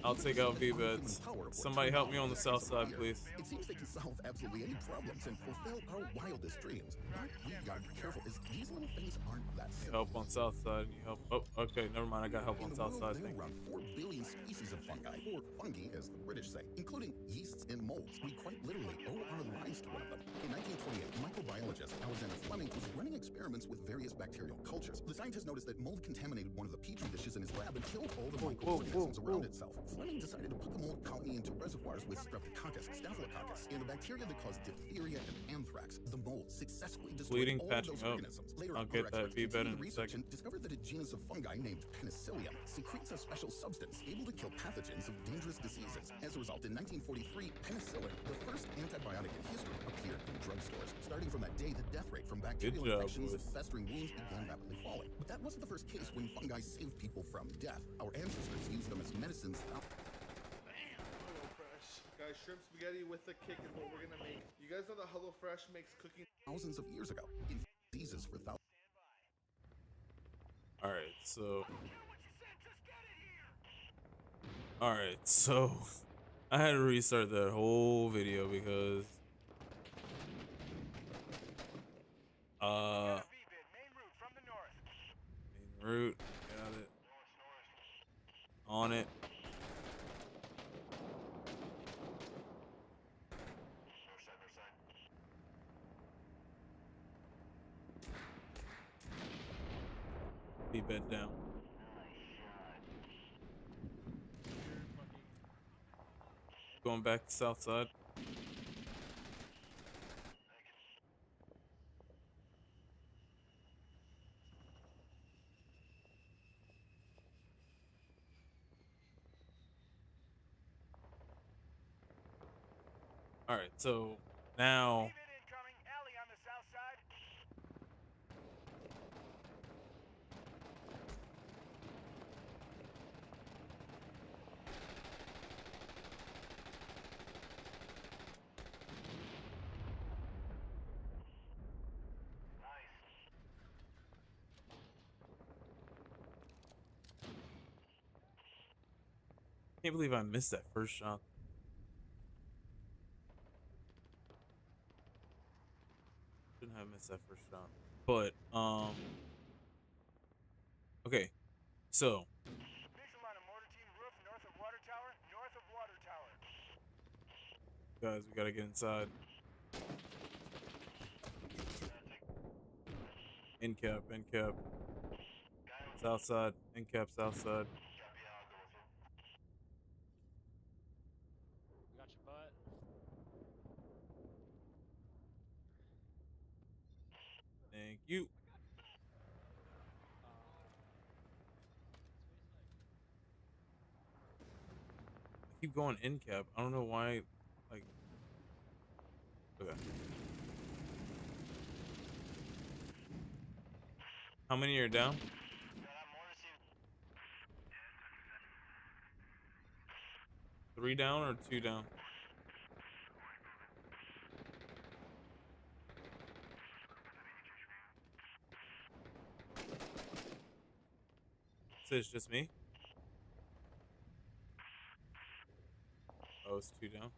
I'll take out V-beds. Somebody help me on the south side, please. It seems they can solve absolutely any problems and fulfill our wildest dreams. But we gotta be careful, as these little things aren't that simple. Help on south side. You help. Oh, okay. Never mind. I got help on In the south world, side. there Thank are you. around 4 billion species of fungi, or fungi as the British say, including yeasts and molds. We quite literally owe our lives to one of them. In 1928, microbiologist Alexander Fleming was running experiments with various bacterial cultures. The scientist noticed that mold contaminated one of the petri dishes in his lab and killed all the microorganisms around itself. Fleming decided to put the mold colony into reservoirs with Streptococcus, Staphylococcus, and a bacteria that caused diphtheria and anthrax. The mold successfully destroyed Bleeding, all of patching those up. organisms. Later, I'll other get that experts V-bed continued in a research second. and discovered that a genus of fungi named Penicillium secretes a special substance able to kill pathogens of dangerous diseases. As a result, in 1943, penicillin, the first antibiotic in history, appeared in drugstores. Starting from that day, the death rate from bacterial job, infections and boys. festering wounds began rapidly falling. But that wasn't the first case when fungi saved people from death. Our ancestors used them as medicines. HelloFresh. Guys, shrimp spaghetti with the kick is what we're gonna make. You guys know that HelloFresh makes cooking Thousands of years ago, in diseases for thousands. All right. So. All right. So, I had to restart that whole video because. Main route. Got it. On it. Be bed down. Going back to south side. All right, so now. Can't believe I missed that first shot. Shouldn't have missed that first shot. But okay. So guys, we gotta get inside. In cap, in cap. South side, in cap, south side. We got your butt. Thank you. I keep going in cap. I don't know why. Like, okay. How many are down? 3 down or 2 down? So it's just me? Oh, it's 2 down.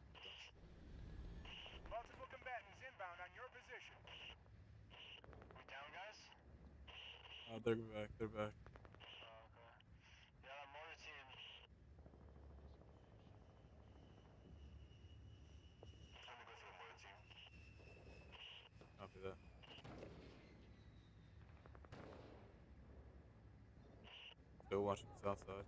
Multiple combatants inbound on your position. We down, guys? Oh, they're back. They're back. Oh, okay. Yeah, mortar team. I'm gonna go to the mortar team. Copy that. Still watching south side.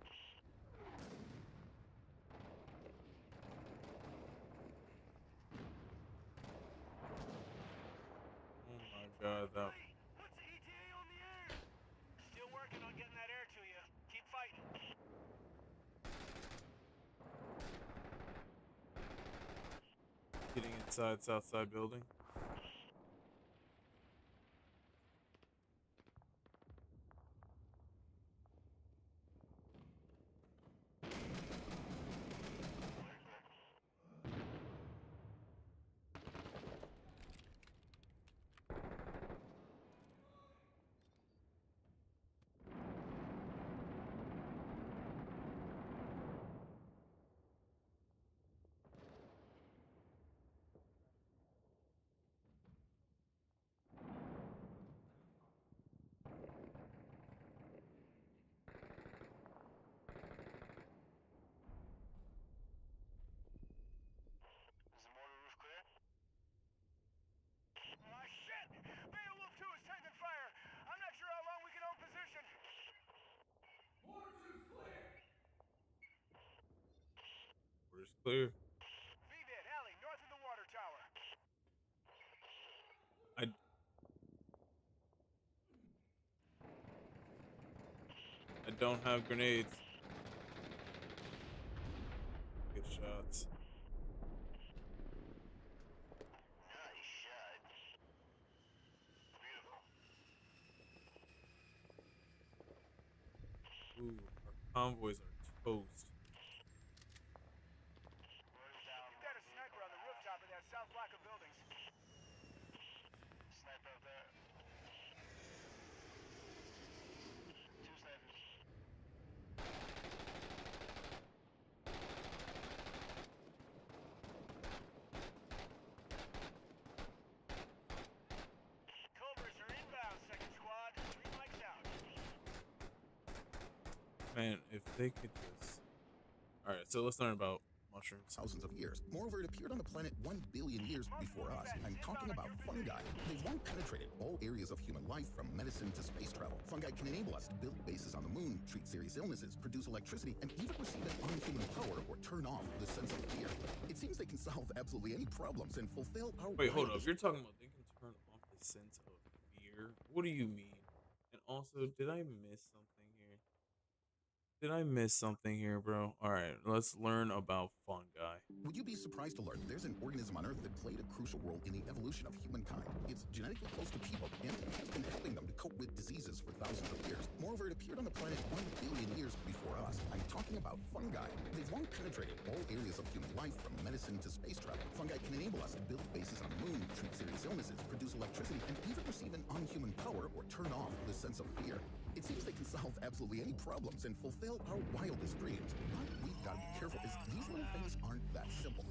Oh my god, that. What's the ETA on the air? Still working on getting that air to you. Keep fighting. Getting inside south side building. Is the mortar roof clear? Ah, shit! Beowulf 2 is taking fire! I'm not sure how long we can hold position. Mortar 2's clear! We're just clear. VBIT, alley, north of the water tower. I don't have grenades. Good shots. Nice shot. Beautiful. Ooh, our convoys are toast. You've got a sniper on the rooftop of that south block of buildings. Sniper up there. 2 snipers. Cobras are inbound, second squad. 3 mics out. Man, if they could just. Alright, so let's learn about mushrooms. Thousands of years. Moreover, it appeared on the planet 1 billion years before us. I'm talking about fungi. They've long penetrated all areas of human life, from medicine to space travel. Fungi can enable us to build bases on the moon, treat serious illnesses, produce electricity, and even receive an unhuman power or turn off the sense of fear. It seems they can solve absolutely any problems and fulfill our Wait, hold up. wildest- You're talking about they can turn off the sense of fear? What do you mean? And also, did I miss something here? Did I miss something here, bro? All right, let's learn about fungi. Would you be surprised to learn there's an organism on Earth that played a crucial role in the evolution of humankind? It's genetically close to people and has been helping them to cope with diseases for thousands of years. Moreover, it appeared on the planet 1 billion years before us. I'm talking about fungi. They've long penetrated all areas of human life, from medicine to space travel. Fungi can enable us to build bases on the moon, treat serious illnesses, produce electricity, and even receive an unhuman power or turn off the sense of fear. It seems they can solve absolutely any problems and fulfill our wildest dreams. But we've got to be careful, as these little things aren't that simple.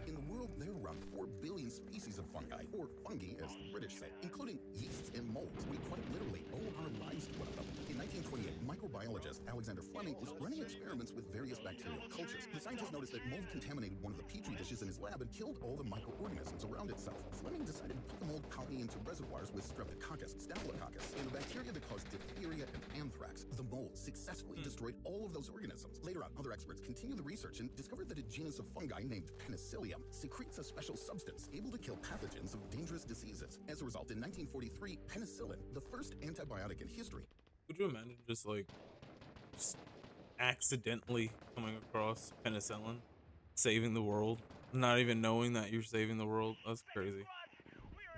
In the world, there are around 4 billion species of fungi, or fungi as the British say, including yeasts and molds. We quite literally owe our lives to one of them. In 1928, microbiologist Alexander Fleming was running experiments with various bacterial cultures. The scientist noticed that mold contaminated one of the petri dishes in his lab and killed all the microorganisms around itself. Fleming decided to put the mold colony into reservoirs with Streptococcus, Staphylococcus, and the bacteria that caused diphtheria and anthrax. The mold successfully destroyed all of those organisms. Later on, other experts continued the research and discovered that a genus of fungi named Penicillium secretes a special substance able to kill pathogens of dangerous diseases. As a result, in 1943, penicillin, the first antibiotic in history. Could you imagine just accidentally coming across penicillin, saving the world, not even knowing that you're saving the world? That's crazy.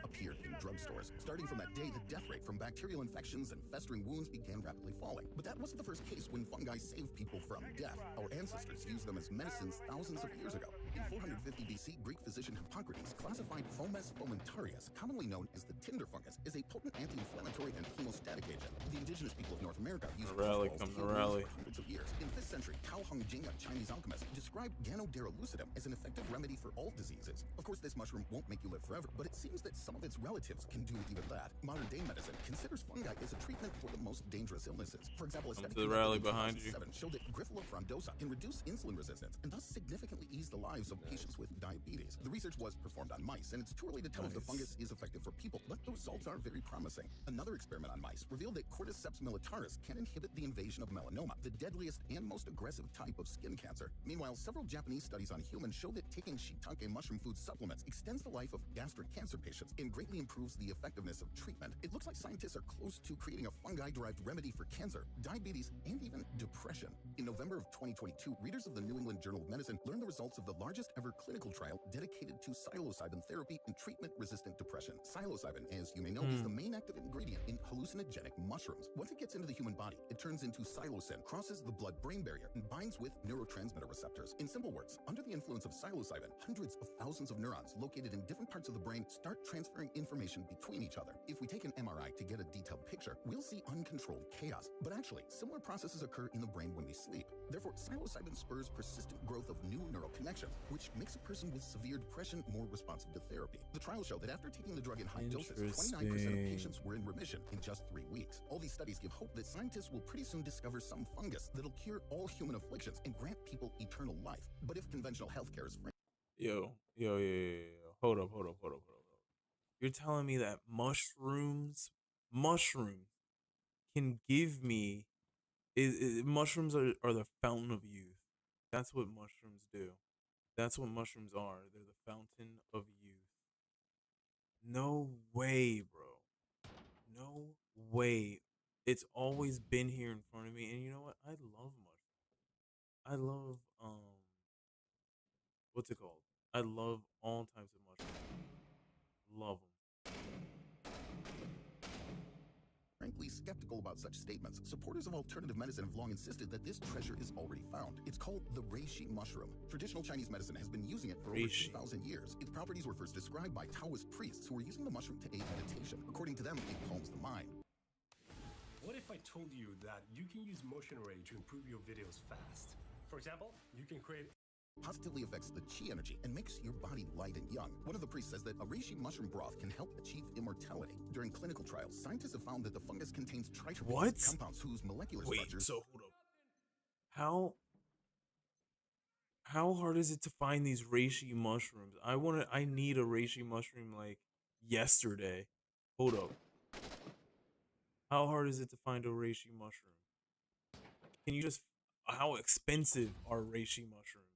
Appeared in drugstores. Starting from that day, the death rate from bacterial infections and festering wounds began rapidly falling. But that wasn't the first case when fungi saved people from death. Our ancestors used them as medicines thousands of years ago. In 450 BC, Greek physician Hippocrates classified Fomes fomentarius, commonly known as the tinder fungus, as a potent anti-inflammatory and hemostatic agent. The indigenous people of North America used for hundreds of years. In the 5th century, Cao Hongjing, a Chinese alchemist, described Ganoderma lucidum as an effective remedy for all diseases. Of course, this mushroom won't make you live forever, but it seems that some of its relatives can do even that. Modern-day medicine considers fungi as a treatment for the most dangerous illnesses. For example, a study the rally behind you showed that Grifola frondosa can reduce insulin resistance and thus significantly ease the lives of patients with diabetes. The research was performed on mice, and it's too early to tell if the fungus is effective for people, but the results are very promising. Another experiment on mice revealed that Cordyceps militaris can inhibit the invasion of melanoma, the deadliest and most aggressive type of skin cancer. Meanwhile, several Japanese studies on humans show that taking shiitake mushroom food supplements extends the life of gastric cancer patients and greatly improves the effectiveness of treatment. It looks like scientists are close to creating a fungi-derived remedy for cancer, diabetes, and even depression. In November of 2022, readers of the New England Journal of Medicine learned the results of the largest ever clinical trial dedicated to psilocybin therapy in treatment-resistant depression. Psilocybin, as you may know, is the main active ingredient in hallucinogenic mushrooms. Once it gets into the human body, it turns into psilocin, crosses the blood-brain barrier, and binds with neurotransmitter receptors. In simple words, under the influence of psilocybin, hundreds of thousands of neurons located in different parts of the brain start transferring information between each other. If we take an MRI to get a detailed picture, we'll see uncontrolled chaos. But actually, similar processes occur in the brain when we sleep. Therefore, psilocybin spurs persistent growth of new neural connections, which makes a person with severe depression more responsive to therapy. The trials show that after taking the drug in high doses, 29% of patients were in remission in just 3 weeks. All these studies give hope that scientists will pretty soon discover some fungus that'll cure all human afflictions and grant people eternal life. But if conventional healthcare is free... Yo. Hold up. You're telling me that mushrooms can give me mushrooms are the fountain of youth. That's what mushrooms do. That's what mushrooms are. They're the fountain of youth. No way, bro. No way. It's always been here in front of me. And you know what? I love mushrooms. I love what's it called? I love all types of mushrooms. Love them. Frankly skeptical about such statements, supporters of alternative medicine have long insisted that this treasure is already found. It's called the reishi mushroom. Traditional Chinese medicine has been using it for over 2,000 years. Its properties were first described by Taoist priests who were using the mushroom to aid meditation. According to them, it calms the mind. What if I told you that you can use motion array to improve your videos fast? For example, you can create... Positively affects the chi energy and makes your body light and young. One of the priests says that a reishi mushroom broth can help achieve immortality. During clinical trials, scientists have found that the fungus contains triterpene compounds whose molecular structures... So hold up. How hard is it to find these reishi mushrooms? I need a reishi mushroom like yesterday. Hold up. How hard is it to find a reishi mushroom? Can you just... How expensive are reishi mushrooms?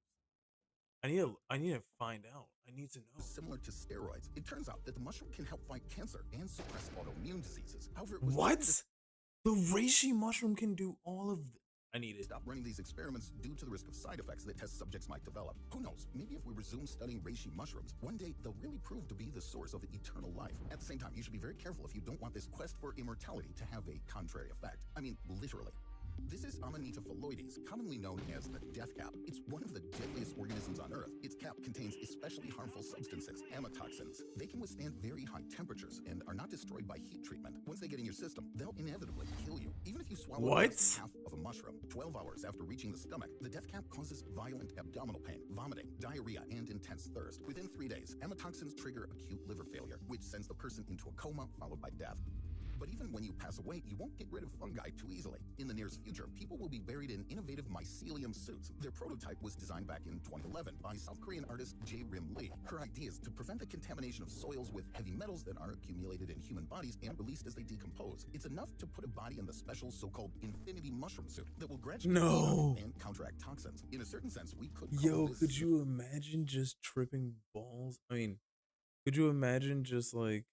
I need to find out. I need to know. Similar to steroids, it turns out that the mushroom can help fight cancer and suppress autoimmune diseases. However, it was what? The reishi mushroom can do all of. I need it. Stop running these experiments due to the risk of side effects that test subjects might develop. Who knows? Maybe if we resume studying reishi mushrooms, one day they'll really prove to be the source of eternal life. At the same time, you should be very careful if you don't want this quest for immortality to have a contrary effect. I mean, literally. This is Amanita phalloides, commonly known as the death cap. It's one of the deadliest organisms on Earth. Its cap contains especially harmful substances, amatoxins. They can withstand very high temperatures and are not destroyed by heat treatment. Once they get in your system, they'll inevitably kill you. Even if you swallow half of a mushroom, 12 hours after reaching the stomach, the death cap causes violent abdominal pain, vomiting, diarrhea, and intense thirst. Within 3 days, amatoxins trigger acute liver failure, which sends the person into a coma followed by death. But even when you pass away, you won't get rid of fungi too easily. In the nearest future, people will be buried in innovative mycelium suits. Their prototype was designed back in 2011 by South Korean artist Jae-rim Lee. Her idea is to prevent the contamination of soils with heavy metals that are accumulated in human bodies and released as they decompose. It's enough to put a body in the special so-called infinity mushroom suit that will gradually and counteract toxins. In a certain sense, we could call this... Could you imagine just tripping balls? I mean, could you imagine just like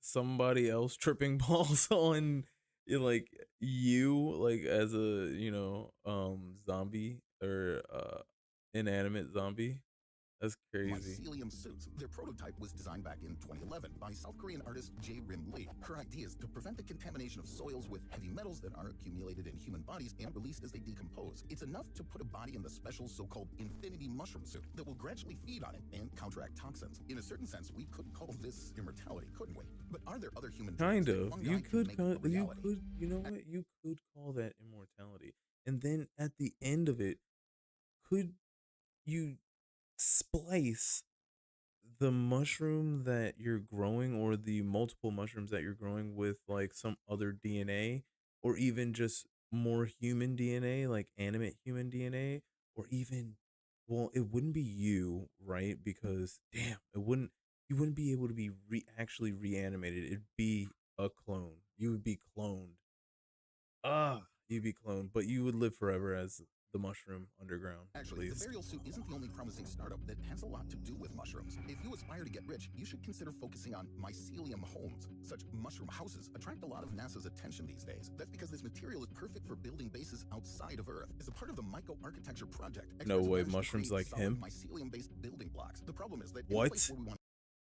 somebody else tripping balls on like you, like as a zombie or inanimate zombie? That's crazy. Mycelium suits. Their prototype was designed back in 2011 by South Korean artist Jae-rim Lee. Her idea is to prevent the contamination of soils with heavy metals that are accumulated in human bodies and released as they decompose. It's enough to put a body in the special so-called infinity mushroom suit that will gradually feed on it and counteract toxins. In a certain sense, we could call this immortality, couldn't we? But are there other human Kind dreams that of. fungi You can could make call, a reality? you know what? You could call that immortality. And then at the end of it, could you splice the mushroom that you're growing or the multiple mushrooms that you're growing with like some other DNA or even just more human DNA, like animate human DNA, or even, well, it wouldn't be you, right? Because damn, you wouldn't be able to be actually reanimated. It'd be a clone. You would be cloned. You'd be cloned, but you would live forever as the mushroom underground. Actually, the burial suit isn't the only promising startup that has a lot to do with mushrooms. If you aspire to get rich, you should consider focusing on mycelium homes. Such mushroom houses attract a lot of NASA's attention these days. That's because this material is perfect for building bases outside of Earth. As a part of the myco-architecture project, No experts way, managed to mushrooms create like solid hemp? mycelium-based building blocks. The problem is that in a What? place where we want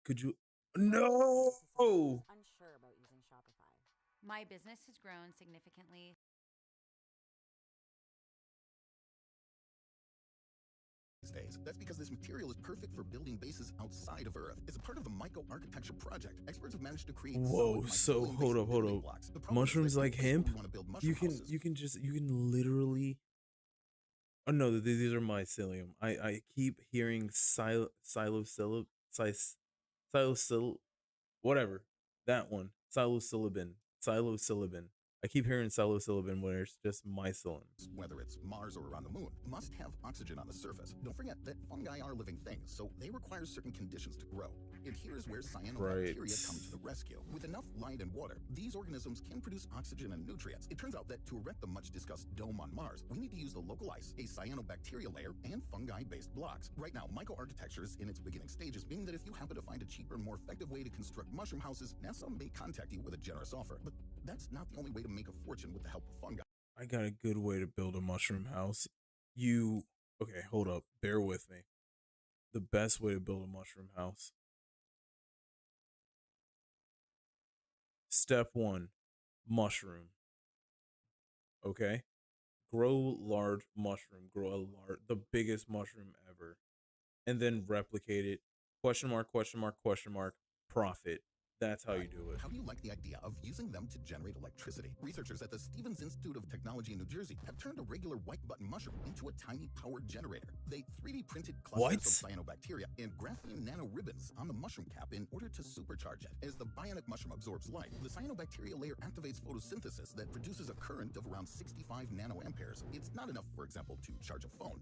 Could you? No! Unsure about using Shopify. My business has grown significantly. these days. That's because this material is perfect for building bases outside of Earth. As a part of the myco-architecture project, experts have managed to create Whoa, solid so mycelium-based hold up. building blocks. The problem is Mushrooms that in like places where hemp? we want to build mushroom houses, You can literally. Oh no, these are mycelium. I keep hearing psilocybe, whatever, that one, psilocybin. I keep hearing psilocybin where it's just mycelium. whether it's Mars or around the moon, must have oxygen on the surface. Don't forget that fungi are living things, so they require certain conditions to grow. And here's where cyanobacteria come to the rescue. With enough light and water, these organisms can produce oxygen and nutrients. It turns out that to erect the much-discussed dome on Mars, we need to use the local ice, a cyanobacteria layer, and fungi-based blocks. Right now, myco-architecture is in its beginning stages, meaning that if you happen to find a cheaper and more effective way to construct mushroom houses, NASA may contact you with a generous offer. But that's not the only way to make a fortune with the help of fungi. I got a good way to build a mushroom house. Okay, hold up, bear with me. The best way to build a mushroom house. Step 1, mushroom. Okay? Grow large mushroom. The biggest mushroom ever. And then replicate it. Question mark, question mark, question mark. Profit. That's how you do it. How do you like the idea of using them to generate electricity? Researchers at the Stevens Institute of Technology in New Jersey have turned a regular white button mushroom into a tiny power generator. They 3D printed clusters of cyanobacteria and graphene nanoribbons on the mushroom cap in order to supercharge it. As the bionic mushroom absorbs light, the cyanobacteria layer activates photosynthesis that produces a current of around 65 nanoamperes. It's not enough, for example, to charge a phone.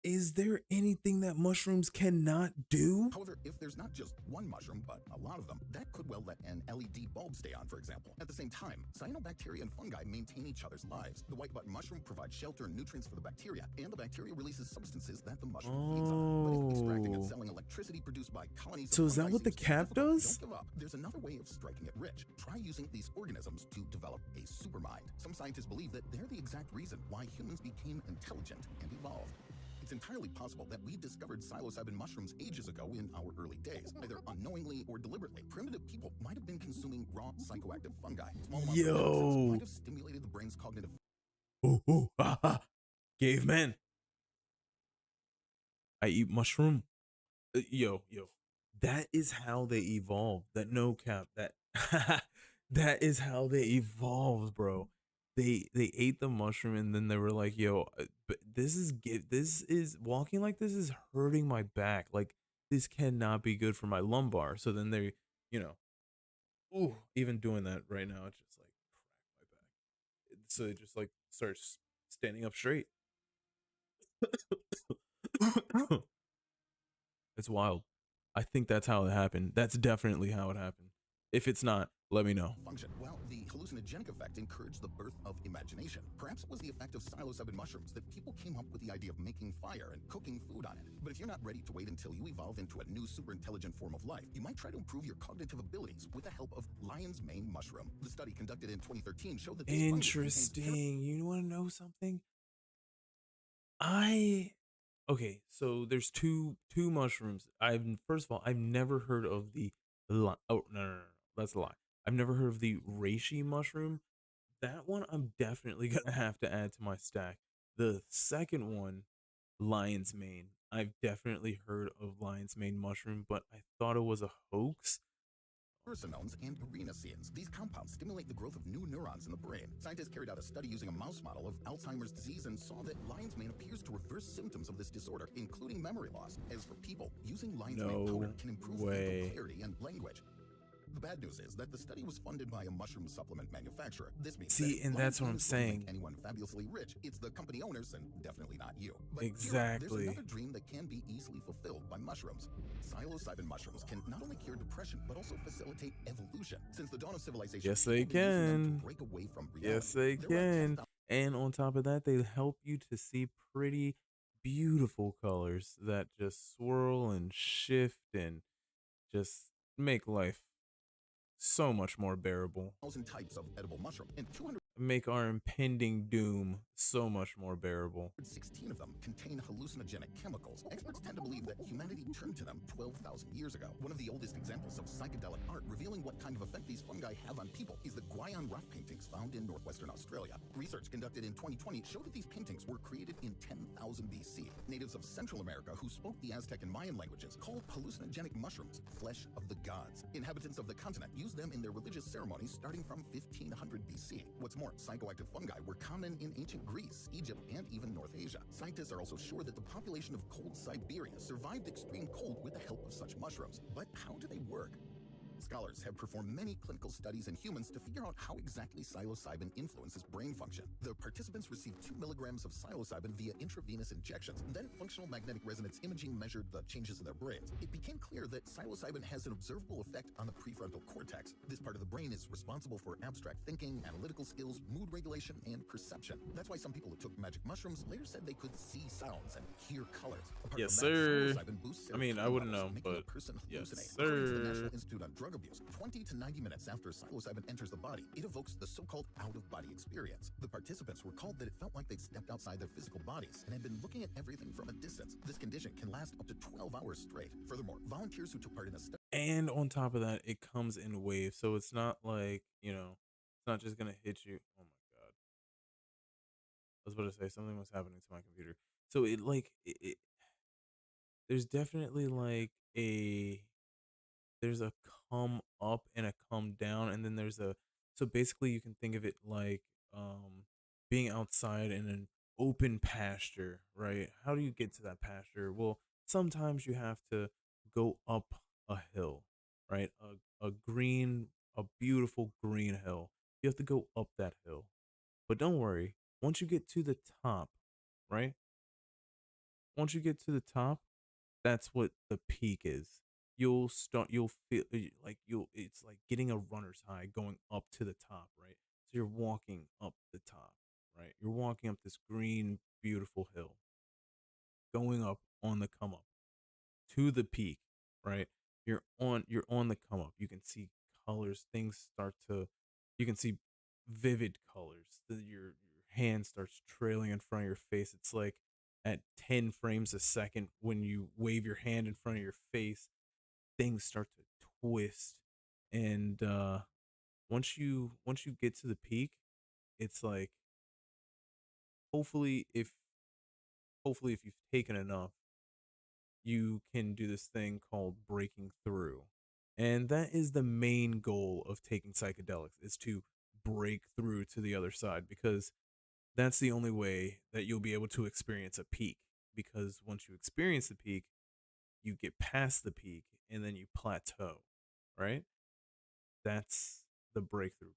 Is there anything that mushrooms cannot do? However, if there's not just one mushroom, but a lot of them, that could well let an LED bulb stay on, for example. At the same time, cyanobacteria and fungi maintain each other's lives. The white button mushroom provides shelter and nutrients for the bacteria, and the bacteria releases substances that the mushroom feeds on. But if extracting and selling electricity produced by colonies of So is that fungi what the seems too cap difficult, does? Don't give up. There's another way of striking it rich. Try using these organisms to develop a supermind. Some scientists believe that they're the exact reason why humans became intelligent and evolved. It's entirely possible that we discovered psilocybin mushrooms ages ago in our early days, either unknowingly or deliberately. Primitive people might have been consuming raw psychoactive fungi. Small amounts of toxins might have stimulated the brain's cognitive. Caveman. I eat mushroom. Yo. That is how they evolved. That no cap. That is how they evolved, bro. They ate the mushroom and then they were like, yo, but this is walking like this is hurting my back. Like this cannot be good for my lumbar. So then they, even doing that right now, it's just like crack my back. So it just like starts standing up straight. It's wild. I think that's how it happened. That's definitely how it happened. If it's not, let me know. Function. Well, the hallucinogenic effect encouraged the birth of imagination. Perhaps it was the effect of psilocybin mushrooms that people came up with the idea of making fire and cooking food on it. But if you're not ready to wait until you evolve into a new super intelligent form of life, you might try to improve your cognitive abilities with the help of lion's mane mushroom. The study conducted in 2013 showed that this fungus contains Interesting. You want to know something? Okay, so there's two mushrooms. First of all, I've never heard of the no, that's a lie. I've never heard of the reishi mushroom. That one I'm definitely gonna have to add to my stack. The second one, lion's mane. I've definitely heard of lion's mane mushroom, but I thought it was a hoax. Ursinones and arenaceans. These compounds stimulate the growth of new neurons in the brain. Scientists carried out a study using a mouse model of Alzheimer's disease and saw that lion's mane appears to reverse symptoms of this disorder, including memory loss. As for people, using lion's mane powder can improve mental clarity and language. The bad news is that the study was funded by a mushroom supplement manufacturer. This means and that's what I'm saying. Anyone fabulously rich, it's the company owners and definitely not you. But exactly. There's another dream that can be easily fulfilled by mushrooms. Psilocybin mushrooms can not only cure depression but also facilitate evolution. Since the dawn of civilization, yes they can. Break away from reality. Yes they can. And on top of that, they help you to see pretty beautiful colors that just swirl and shift and just make life so much more bearable. 1,000 types of edible mushroom and 200 make our impending doom so much more bearable. 16 of them contain hallucinogenic chemicals. Experts tend to believe that humanity turned to them 12,000 years ago. One of the oldest examples of psychedelic art revealing what kind of effect these fungi have on people is the Guyana rock paintings found in northwestern Australia. Research conducted in 2020 showed that these paintings were created in 10,000 BC. Natives of Central America who spoke the Aztec and Mayan languages called hallucinogenic mushrooms flesh of the gods. Inhabitants of the continent used them in their religious ceremonies starting from 1500 BC. What's more, psychoactive fungi were common in ancient Greece, Egypt, and even North Asia. Scientists are also sure that the population of cold Siberia survived extreme cold with the help of such mushrooms. But how do they work? Scholars have performed many clinical studies in humans to figure out how exactly psilocybin influences brain function. The participants received 2 milligrams of psilocybin via intravenous injections. Then functional magnetic resonance imaging measured the changes in their brains. It became clear that psilocybin has an observable effect on the prefrontal cortex. This part of the brain is responsible for abstract thinking, analytical skills, mood regulation, and perception. That's why some people who took magic mushrooms later said they could see sounds and hear colors. Apart yes, from that, sir. psilocybin boosts I mean, I wouldn't know, but yes, sir. According to the National Institute on Drug Abuse, 20 to 90 minutes after psilocybin enters the body, it evokes the so-called out-of-body experience. The participants recalled that it felt like they'd stepped outside their physical bodies and had been looking at everything from a distance. This condition can last up to 12 hours straight. Furthermore, volunteers who took part in a study. And on top of that, it comes in waves, so it's not like, it's not just gonna hit you. Oh my god! I was about to say something was happening to my computer. So there's definitely like there's a come up and a come down, and then so basically you can think of it like being outside in an open pasture, right? How do you get to that pasture? Well, sometimes you have to go up a hill, right? A beautiful green hill. You have to go up that hill. But don't worry, once you get to the top, right? once you get to the top, that's what the peak is. You'll feel like it's like getting a runner's high going up to the top, right? So you're walking up the top, right? You're walking up this green, beautiful hill, going up on the come up to the peak, right? You're on the come up. You can see colors, you can see vivid colors. Your hand starts trailing in front of your face. It's like at 10 frames a second when you wave your hand in front of your face, things start to twist. And once you get to the peak, it's like hopefully if hopefully if you've taken enough, you can do this thing called breaking through. And that is the main goal of taking psychedelics, is to break through to the other side, because that's the only way that you'll be able to experience a peak. Because once you experience the peak, you get past the peak and then you plateau, right? That's the breakthrough point.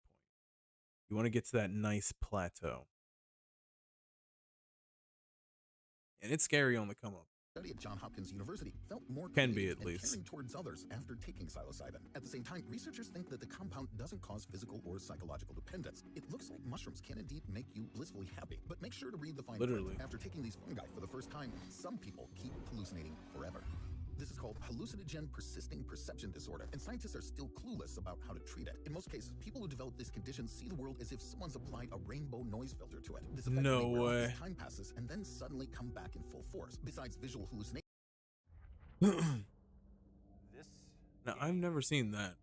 You want to get to that nice plateau. And it's scary on the come up. Study at Johns Hopkins University felt more Can be, creative at and least. caring towards others after taking psilocybin. At the same time, researchers think that the compound doesn't cause physical or psychological dependence. It looks like mushrooms can indeed make you blissfully happy, but make sure to read the fine print. Literally. After taking these fungi for the first time, some people keep hallucinating forever. This is called hallucinogen persisting perception disorder, and scientists are still clueless about how to treat it. In most cases, people who develop this condition see the world as if someone's applied a rainbow noise filter to it. This effect No may wear off way. as time passes and then suddenly come back in full force. Besides visual hallucinations, Now, I've never seen that.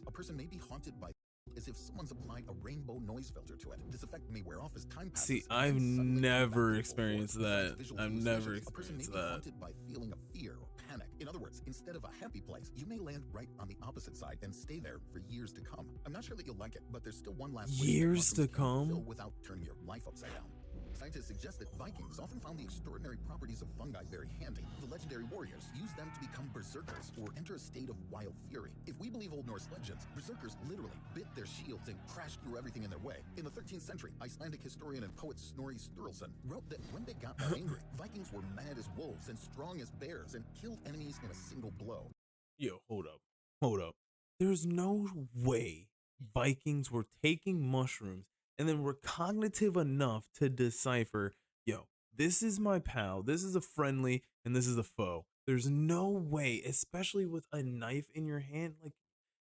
a person may be haunted by as if someone's applied a rainbow noise filter to it. This effect may wear off as time passes. See, and I've then suddenly come back never in full experienced force. Besides that. visual I've never hallucinations, a person may experienced be that. haunted by feeling of fear or panic. In other words, instead of a happy place, you may land right on the opposite side and stay there for years to come. I'm not sure that you'll like it, but there's still one last way that Years to mushrooms can come? fulfill without turning your life upside down. Scientists suggest that Vikings often found the extraordinary properties of fungi very handy. The legendary warriors used them to become berserkers, or enter a state of wild fury. If we believe Old Norse legends, berserkers literally bit their shields and crashed through everything in their way. In the 13th century, Icelandic historian and poet Snorri Sturluson wrote that when they got that angry, Vikings were mad as wolves and strong as bears and killed enemies in a single blow. Yo, hold up. There's no way Vikings were taking mushrooms and then were cognitive enough to decipher, yo, this is my pal, this is a friendly, and this is a foe. There's no way, especially with a knife in your hand, like,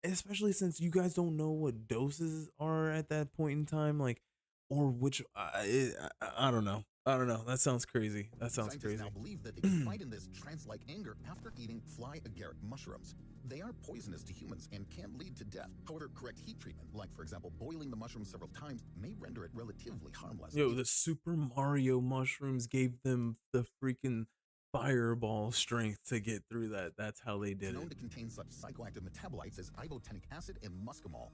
especially since you guys don't know what doses are at that point in time, like, or which, I don't know. That sounds crazy. Scientists now believe that they can fight in this trance-like anger after eating fly agaric mushrooms. They are poisonous to humans and can lead to death. However, correct heat treatment, like for example boiling the mushroom several times, may render it relatively harmless. Yo, the Super Mario mushrooms gave them the freaking fireball strength to get through that. That's how they It's did known it. to contain such psychoactive metabolites as ibotenic acid and muscimol.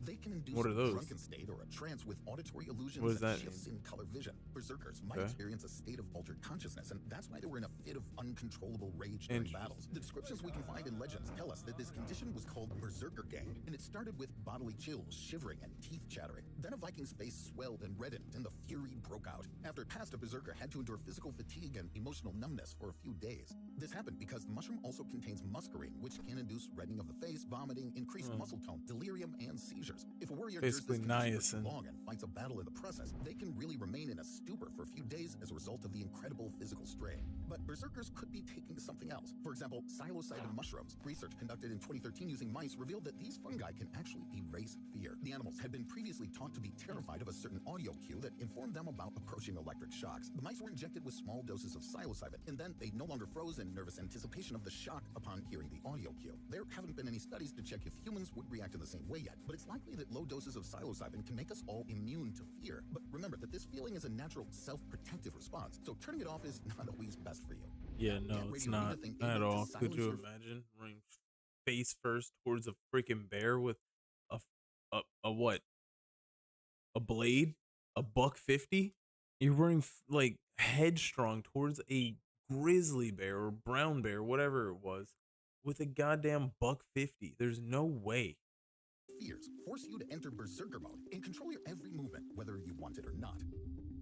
They can induce What are a those? drunken state or a trance with auditory illusions What does and that shifts in color vision. Berserkers might Okay. experience a state of altered consciousness, and that's why they were in a fit of uncontrollable rage during battles. The descriptions we can find in legends tell us that this condition was called Berserker Gang, and it started with bodily chills, shivering, and teeth chattering. Then a Viking's face swelled and reddened, and the fury broke out. After it passed, a berserker had to endure physical fatigue and emotional numbness for a few days. This happened because the mushroom also contains muscarine, which can induce reddening of the face, vomiting, increased muscle tone, delirium, and seizures. If a warrior endures Basically this condition for niacin. too long and fights a battle in the process, they can really remain in a stupor for a few days as a result of the incredible physical strain. But berserkers could be taking something else. For example, psilocybin mushrooms. Research conducted in 2013 using mice revealed that these fungi can actually erase fear. The animals had been previously taught to be terrified of a certain audio cue that informed them about approaching electric shocks. The mice were injected with small doses of psilocybin, and then they no longer froze in nervous anticipation of the shock upon hearing the audio cue. There haven't been any studies to check if humans would react in the same way yet, but it's likely that low doses of psilocybin can make us all immune to fear. But remember that this feeling is a natural self-protective response, so turning it off is not always best for you. Yeah, no, it's not at all. Could you imagine running face first towards a freaking bear with a what? A blade? A $150? You're running like headstrong towards a grizzly bear or brown bear, whatever it was, with a goddamn $150. There's no way. Fears force you to enter berserker mode and control your every movement, whether you want it or not.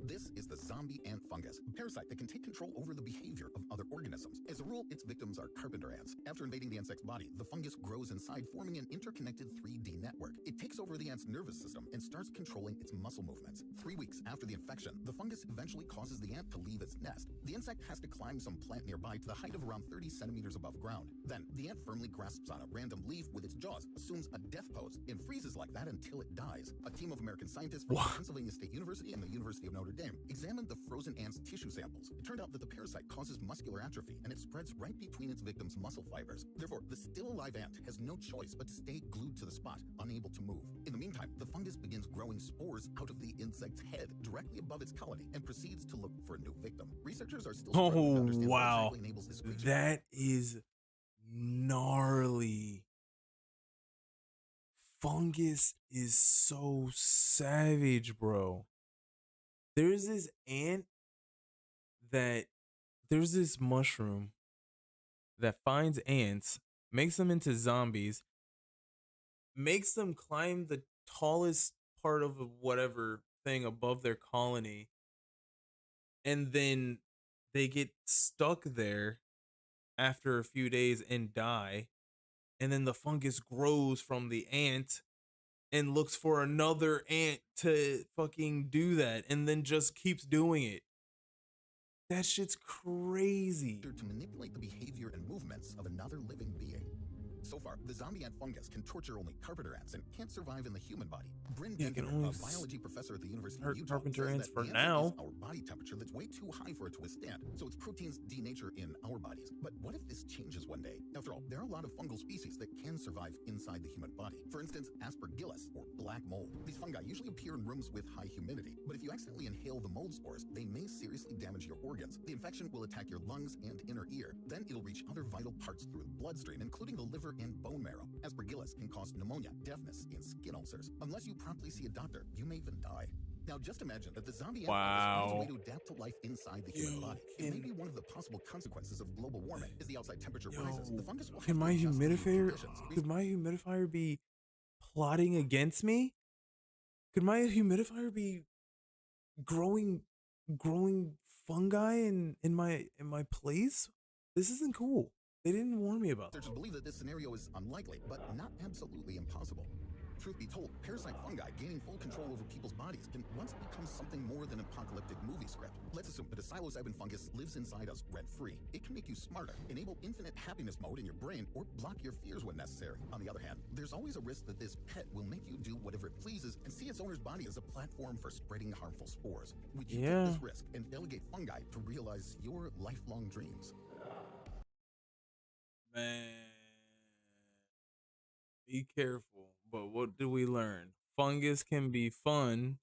This is the zombie ant fungus, a parasite that can take control over the behavior of other organisms. As a rule, its victims are carpenter ants. After invading the insect's body, the fungus grows inside, forming an interconnected 3D network. It takes over the ant's nervous system and starts controlling its muscle movements. 3 weeks after the infection, the fungus eventually causes the ant to leave its nest. The insect has to climb some plant nearby to the height of around 30 centimeters above ground. Then, the ant firmly grasps on a random leaf with its jaws, assumes a death pose, and freezes like that until it dies. A team of American scientists from Pennsylvania State University and the University of Notre Dame examined the frozen ant's tissue samples. It turned out that the parasite causes muscular atrophy, and it spreads right between its victim's muscle fibers. Therefore, the still alive ant has no choice but to stay glued to the spot, unable to move. In the meantime, the fungus begins growing spores out of the insect's head directly above its colony and proceeds to look for a new victim. Researchers are still struggling to understand what exactly enables this creature. That is gnarly. Fungus is so savage, bro. There's this ant there's this mushroom that finds ants, makes them into zombies, makes them climb the tallest part of whatever thing above their colony, and then they get stuck there after a few days and die. And then the fungus grows from the ant and looks for another ant to fucking do that, and then just keeps doing it. That shit's crazy. To manipulate the behavior and movements of another living being. So far, the zombie ant fungus can torture only carpenter ants and can't survive in the human body. Bryn Denker, a biology professor at the University of Utah, carpenter says ants that for the now. Is our body temperature that's way too high for it to withstand, so its proteins denature in our bodies. But what if this changes one day? After all, there are a lot of fungal species that can survive inside the human body. For instance, aspergillus, or black mold. These fungi usually appear in rooms with high humidity, but if you accidentally inhale the mold spores, they may seriously damage your organs. The infection will attack your lungs and inner ear. Then it'll reach other vital parts through the bloodstream, including the liver and bone marrow. Aspergillus can cause pneumonia, deafness, and skin ulcers. Unless you promptly see a doctor, you may even die. Now just imagine that the zombie ant fungus finds a way to adapt to life inside the human body. It may be one of the possible consequences of global warming. As the outside temperature rises, the fungus will Can my humidifier be plotting against me? Could my humidifier be growing fungi in my place? This isn't cool. They didn't warn me about that. Researchers believe that this scenario is unlikely, but not absolutely impossible. Truth be told, parasite fungi gaining full control over people's bodies can once become something more than an apocalyptic movie script. Let's assume that a psilocybin fungus lives inside us rent-free. It can make you smarter, enable infinite happiness mode in your brain, or block your fears when necessary. On the other hand, there's always a risk that this pet will make you do whatever it pleases and see its owner's body as a platform for spreading harmful spores. Would you take this risk and delegate fungi to realize your lifelong dreams? Man, be careful. But what do we learn? Fungus can be fun.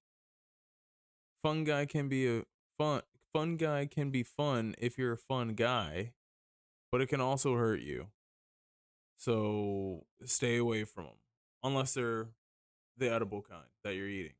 Fungi can be fungi can be fun if you're a fun guy, but it can also hurt you. So stay away from them, unless they're the edible kind that you're eating.